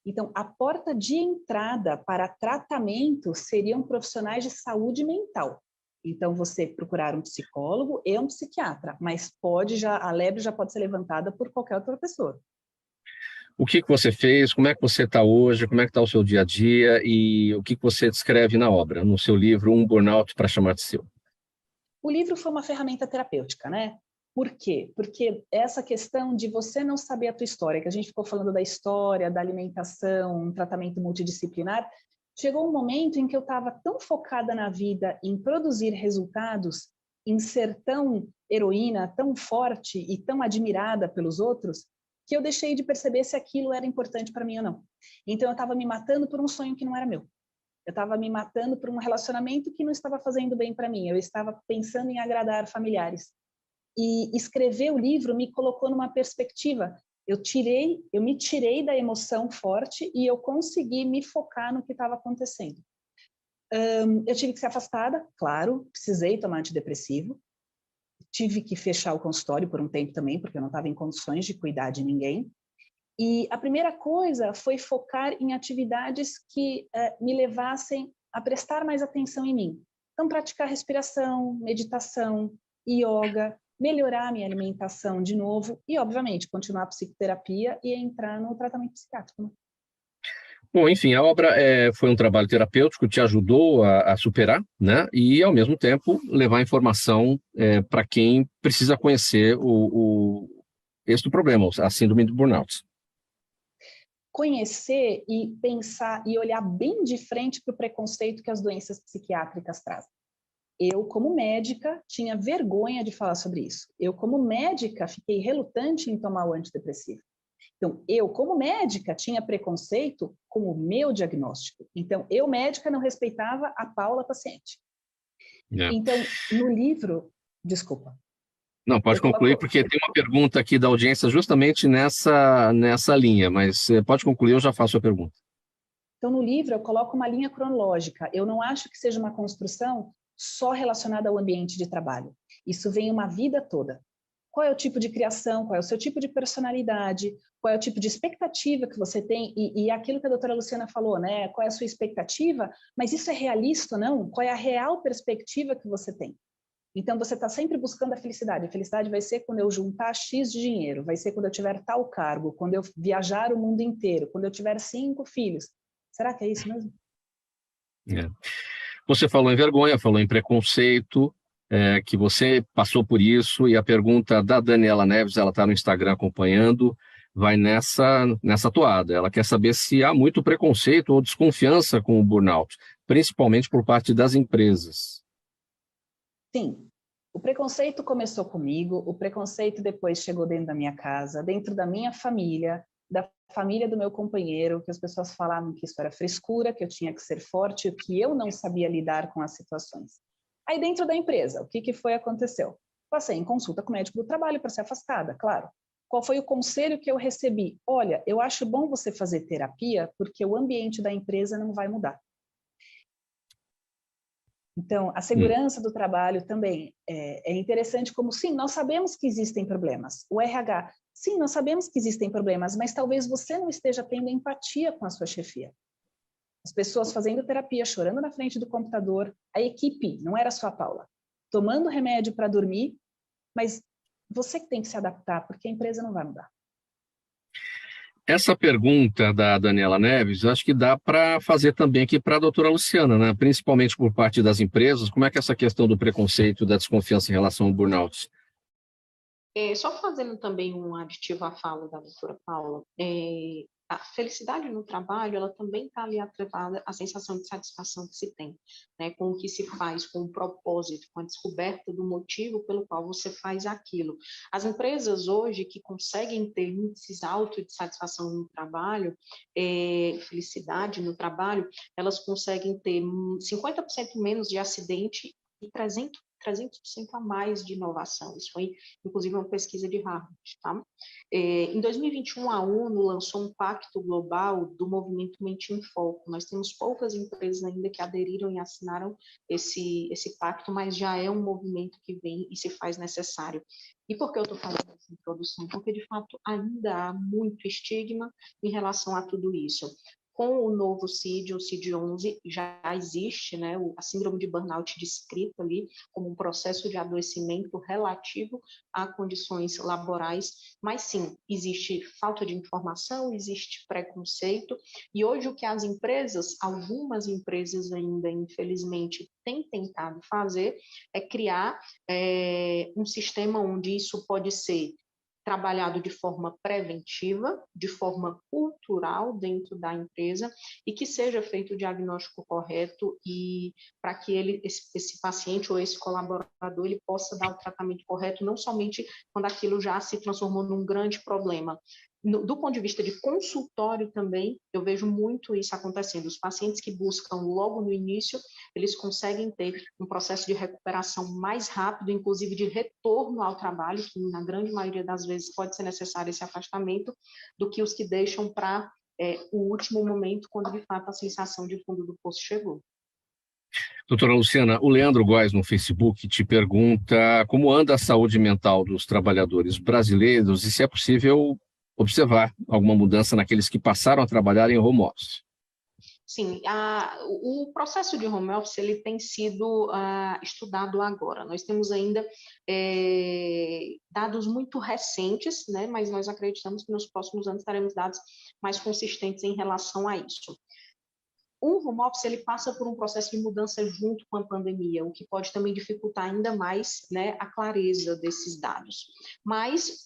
Então, a porta de entrada para tratamento seriam profissionais de saúde mental. Então, você procurar um psicólogo e um psiquiatra, mas a lebre já pode ser levantada por qualquer outra pessoa. O que você fez? Como é que você está hoje? Como é que está o seu dia a dia? E o que você descreve na obra, no seu livro, Um Burnout para Chamar de Seu? O livro foi uma ferramenta terapêutica, né? Por quê? Porque essa questão de você não saber a tua história, que a gente ficou falando da história, da alimentação, um tratamento multidisciplinar, chegou um momento em que eu estava tão focada na vida, em produzir resultados, em ser tão heroína, tão forte e tão admirada pelos outros, que eu deixei de perceber se aquilo era importante para mim ou não. Então, eu estava me matando por um sonho que não era meu. Eu estava me matando por um relacionamento que não estava fazendo bem para mim. Eu estava pensando em agradar familiares. E escrever o livro me colocou numa perspectiva. Eu me tirei da emoção forte e eu consegui me focar no que estava acontecendo. Eu tive que ser afastada, claro, precisei tomar antidepressivo. Tive que fechar o consultório por um tempo também, porque eu não estava em condições de cuidar de ninguém. E a primeira coisa foi focar em atividades que me levassem a prestar mais atenção em mim. Então, praticar respiração, meditação, yoga, melhorar a minha alimentação de novo e, obviamente, continuar a psicoterapia e entrar no tratamento psiquiátrico, né? Bom, enfim, a obra foi um trabalho terapêutico, te ajudou a superar, né? E, ao mesmo tempo, levar informação para quem precisa conhecer este problema, a síndrome do burnout. Conhecer e pensar e olhar bem de frente para o preconceito que as doenças psiquiátricas trazem. Eu, como médica, tinha vergonha de falar sobre isso. Eu, como médica, fiquei relutante em tomar o antidepressivo. Então, eu, como médica, tinha preconceito com o meu diagnóstico. Então, eu, médica, não respeitava a Paula, paciente. Então, no livro... Desculpa. Não, pode concluir, porque tem uma pergunta aqui da audiência justamente nessa linha, mas pode concluir, eu já faço a pergunta. Então, no livro, eu coloco uma linha cronológica. Eu não acho que seja uma construção só relacionada ao ambiente de trabalho. Isso vem uma vida toda. Qual é o tipo de criação, qual é o seu tipo de personalidade, qual é o tipo de expectativa que você tem, e aquilo que a doutora Luciana falou, né? Qual é a sua expectativa, mas isso é realista ou não? Qual é a real perspectiva que você tem? Então, você está sempre buscando a felicidade. A felicidade vai ser quando eu juntar X de dinheiro, vai ser quando eu tiver tal cargo, quando eu viajar o mundo inteiro, quando eu tiver 5 filhos. Será que é isso mesmo? Você falou em vergonha, falou em preconceito, que você passou por isso, e a pergunta da Daniela Neves, ela está no Instagram acompanhando, vai nessa toada. Ela quer saber se há muito preconceito ou desconfiança com o burnout, principalmente por parte das empresas. Sim, o preconceito começou comigo, o preconceito depois chegou dentro da minha casa, dentro da minha família, da família do meu companheiro, que as pessoas falavam que isso era frescura, que eu tinha que ser forte, que eu não sabia lidar com as situações. Aí dentro da empresa, o que aconteceu? Passei em consulta com o médico do trabalho para ser afastada, claro. Qual foi o conselho que eu recebi? Olha, eu acho bom você fazer terapia, porque o ambiente da empresa não vai mudar. Então, a segurança do trabalho também é interessante, como sim, nós sabemos que existem problemas. O RH, sim, nós sabemos que existem problemas, mas talvez você não esteja tendo empatia com a sua chefia. As pessoas fazendo terapia, chorando na frente do computador, a equipe, não era só a Paula, tomando remédio para dormir, mas você que tem que se adaptar, porque a empresa não vai mudar. Essa pergunta da Daniela Neves, acho que dá para fazer também aqui para a doutora Luciana, né? Principalmente por parte das empresas, como é que essa questão do preconceito, da desconfiança em relação ao burnout? Só fazendo também um aditivo à fala da doutora Paula, a felicidade no trabalho, ela também está ali atrelada à sensação de satisfação que se tem, né, com o que se faz, com o propósito, com a descoberta do motivo pelo qual você faz aquilo. As empresas hoje que conseguem ter índices altos de satisfação no trabalho, felicidade no trabalho, elas conseguem ter 50% menos de acidente e 300% a mais de inovação. Isso foi, inclusive, uma pesquisa de Harvard. Tá? Em 2021, a ONU lançou um pacto global do movimento Mente em Foco. Nós temos poucas empresas ainda que aderiram e assinaram esse pacto, mas já é um movimento que vem e se faz necessário. E por que eu estou falando essa introdução? Porque, de fato, ainda há muito estigma em relação a tudo isso. Com o novo CID, o CID-11, já existe, né, a síndrome de burnout descrita ali como um processo de adoecimento relativo a condições laborais, mas sim, existe falta de informação, existe preconceito, e hoje o que as empresas, algumas empresas ainda, infelizmente, têm tentado fazer é criar um sistema onde isso pode ser trabalhado de forma preventiva, de forma cultural dentro da empresa e que seja feito o diagnóstico correto e para que esse paciente ou esse colaborador ele possa dar o tratamento correto, não somente quando aquilo já se transformou num grande problema. Do ponto de vista de consultório também, eu vejo muito isso acontecendo. Os pacientes que buscam logo no início, eles conseguem ter um processo de recuperação mais rápido, inclusive de retorno ao trabalho, que na grande maioria das vezes pode ser necessário esse afastamento, do que os que deixam para o último momento, quando de fato a sensação de fundo do poço chegou. Doutora Luciana, o Leandro Góes no Facebook te pergunta como anda a saúde mental dos trabalhadores brasileiros e se é possível observar alguma mudança naqueles que passaram a trabalhar em home office. Sim, o processo de home office ele tem sido estudado agora. Nós temos ainda dados muito recentes, né, mas nós acreditamos que nos próximos anos teremos dados mais consistentes em relação a isso. O home office ele passa por um processo de mudança junto com a pandemia, o que pode também dificultar ainda mais, né, a clareza desses dados. Mas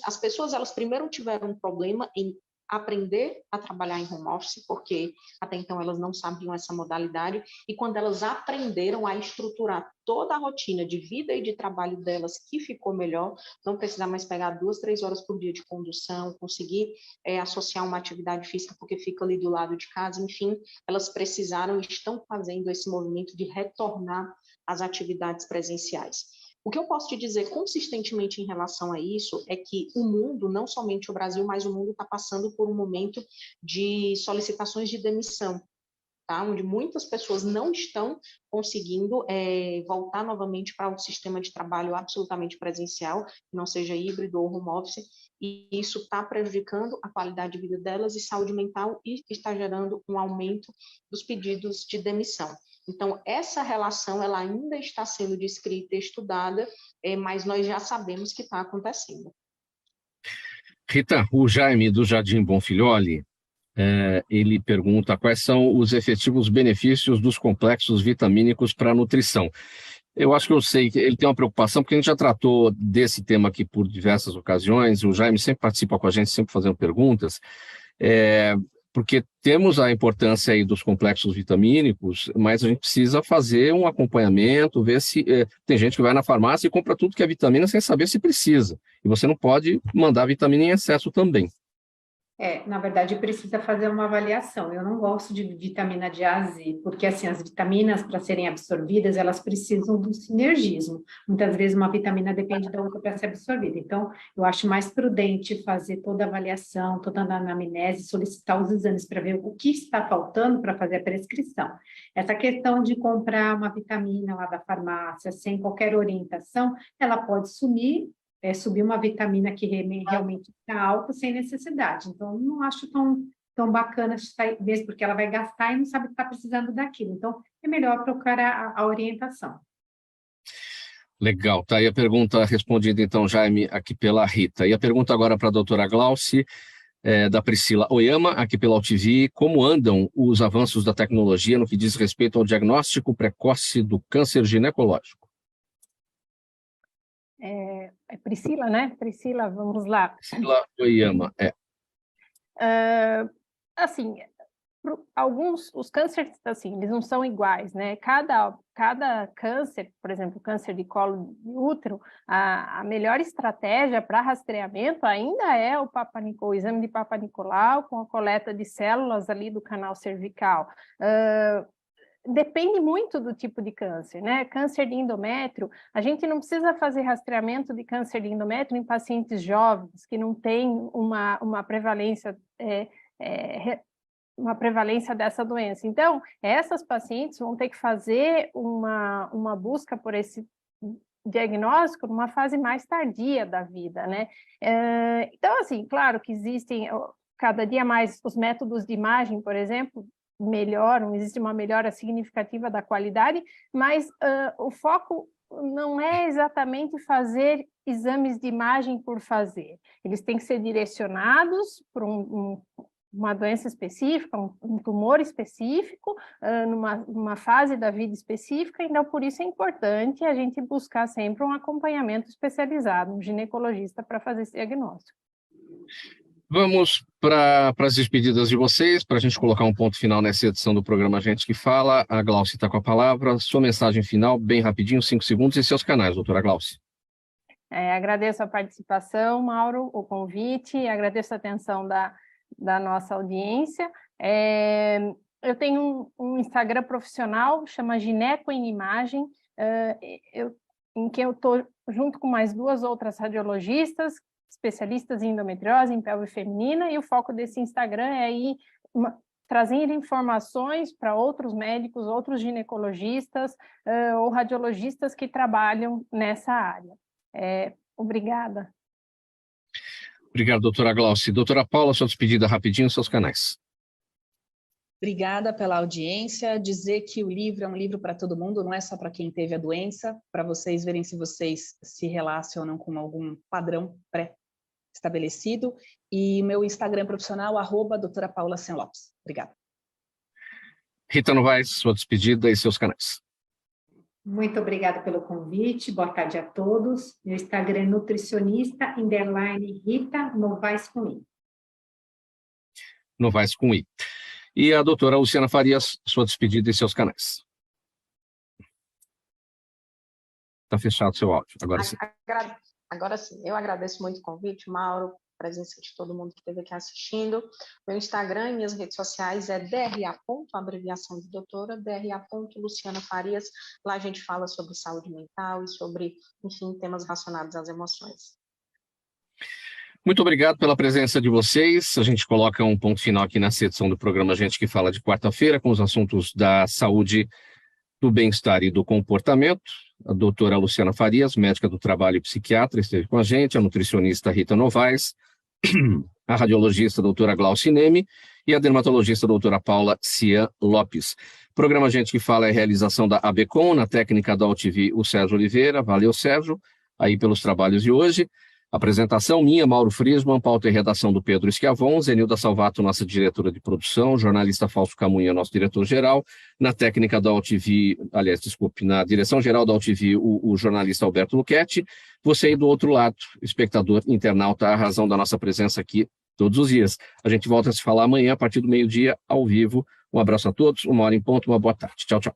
as pessoas elas primeiro tiveram um problema em aprender a trabalhar em home office, porque até então elas não sabiam essa modalidade, e quando elas aprenderam a estruturar toda a rotina de vida e de trabalho delas, que ficou melhor, não precisar mais pegar 2, 3 horas por dia de condução, conseguir associar uma atividade física, porque fica ali do lado de casa, enfim, elas precisaram e estão fazendo esse movimento de retornar às atividades presenciais. O que eu posso te dizer consistentemente em relação a isso é que o mundo, não somente o Brasil, mas o mundo está passando por um momento de solicitações de demissão, tá? Onde muitas pessoas não estão conseguindo voltar novamente para um sistema de trabalho absolutamente presencial, que não seja híbrido ou home office, e isso está prejudicando a qualidade de vida delas e saúde mental e está gerando um aumento dos pedidos de demissão. Então, essa relação ela ainda está sendo descrita e estudada, mas nós já sabemos que está acontecendo. Rita, o Jaime do Jardim Bonfilholi, ele pergunta quais são os efetivos benefícios dos complexos vitamínicos para a nutrição. Eu acho que eu sei que ele tem uma preocupação, porque a gente já tratou desse tema aqui por diversas ocasiões, o Jaime sempre participa com a gente, sempre fazendo perguntas, porque temos a importância aí dos complexos vitamínicos, mas a gente precisa fazer um acompanhamento, ver se... tem gente que vai na farmácia e compra tudo que é vitamina sem saber se precisa, e você não pode mandar vitamina em excesso também. Na verdade, precisa fazer uma avaliação. Eu não gosto de vitamina de A a Z, porque assim, as vitaminas, para serem absorvidas, elas precisam do sinergismo. Muitas vezes uma vitamina depende da outra para ser absorvida. Então, eu acho mais prudente fazer toda a avaliação, toda a anamnese, solicitar os exames para ver o que está faltando para fazer a prescrição. Essa questão de comprar uma vitamina lá da farmácia sem qualquer orientação, ela pode sumir, subir uma vitamina que realmente está alta sem necessidade. Então, não acho tão bacana, mesmo porque ela vai gastar e não sabe que está precisando daquilo. Então, é melhor procurar a orientação. Legal, tá aí a pergunta respondida então, Jaime, aqui pela Rita. E a pergunta agora para a doutora Glauci, da Priscila Oyama, aqui pela UTV, como andam os avanços da tecnologia no que diz respeito ao diagnóstico precoce do câncer ginecológico? É Priscila, né? Priscila, vamos lá. Priscila Oyama, Assim, os cânceres, assim, eles não são iguais, né? Cada câncer, por exemplo, câncer de colo de útero, a melhor estratégia para rastreamento ainda é o exame de Papa Nicolau com a coleta de células ali do canal cervical. Depende muito do tipo de câncer, né? Câncer de endométrio, a gente não precisa fazer rastreamento de câncer de endométrio em pacientes jovens, que não têm uma prevalência dessa doença. Então, essas pacientes vão ter que fazer uma busca por esse diagnóstico numa fase mais tardia da vida, né? Então, assim, claro que existem cada dia mais os métodos de imagem, por exemplo, melhoram, existe uma melhora significativa da qualidade, mas o foco não é exatamente fazer exames de imagem por fazer. Eles têm que ser direcionados para uma doença específica, um tumor específico, numa fase da vida específica, então por isso é importante a gente buscar sempre um acompanhamento especializado, um ginecologista para fazer esse diagnóstico. Vamos para as despedidas de vocês, para a gente colocar um ponto final nessa edição do programa Gente que Fala. A Glauci está com a palavra. Sua mensagem final, bem rapidinho, 5 segundos, e seus canais, doutora Glauci. Agradeço a participação, Mauro, o convite, agradeço a atenção da nossa audiência. Eu tenho um Instagram profissional, chama Gineco em Imagem, em que eu estou junto com mais 2 outras radiologistas, especialistas em endometriose, em pelve feminina, e o foco desse Instagram é aí trazer informações para outros médicos, outros ginecologistas ou radiologistas que trabalham nessa área. Obrigada. Obrigado, doutora Glauci. Doutora Paula, sua despedida rapidinho, seus canais. Obrigada pela audiência. Dizer que o livro é um livro para todo mundo, não é só para quem teve a doença, para vocês verem se vocês se relacionam com algum padrão pré-estabelecido. E meu Instagram profissional, @doutora Paula Sen Lopes. Obrigada. Rita Novaes, sua despedida e seus canais. Muito obrigada pelo convite, boa tarde a todos. Meu Instagram é nutricionista_Rita Novaes com I. Novaes com I. E a doutora Luciana Farias, sua despedida e seus canais. Está fechado o seu áudio, agora sim. Agora sim, eu agradeço muito o convite, Mauro, a presença de todo mundo que esteve aqui assistindo. Meu Instagram e minhas redes sociais é DRA, abreviação de doutora, DRA.Luciana Farias. Lá a gente fala sobre saúde mental e sobre, enfim, temas relacionados às emoções. Muito obrigado pela presença de vocês. A gente coloca um ponto final aqui nessa edição do programa Gente que Fala de quarta-feira, com os assuntos da saúde, do bem-estar e do comportamento. A doutora Luciana Farias, médica do trabalho e psiquiatra, esteve com a gente, a nutricionista Rita Novaes, a radiologista doutora Glauci Neme e a dermatologista doutora Paula Cian Lopes. O programa Gente que Fala é a realização da ABCom, na técnica da UTV, o Sérgio Oliveira. Valeu, Sérgio, aí pelos trabalhos de hoje. Apresentação minha, Mauro Friesman, pauta e redação do Pedro Schiavon, Zenilda Salvato, nossa diretora de produção, jornalista Fausto Camunha, nosso diretor-geral, na técnica da UTV, aliás, desculpe, na direção-geral da UTV, o jornalista Alberto Luchetti, você aí do outro lado, espectador, internauta, a razão da nossa presença aqui todos os dias. A gente volta a se falar amanhã, a partir do meio-dia, ao vivo. Um abraço a todos, 1h em ponto, uma boa tarde. Tchau, tchau.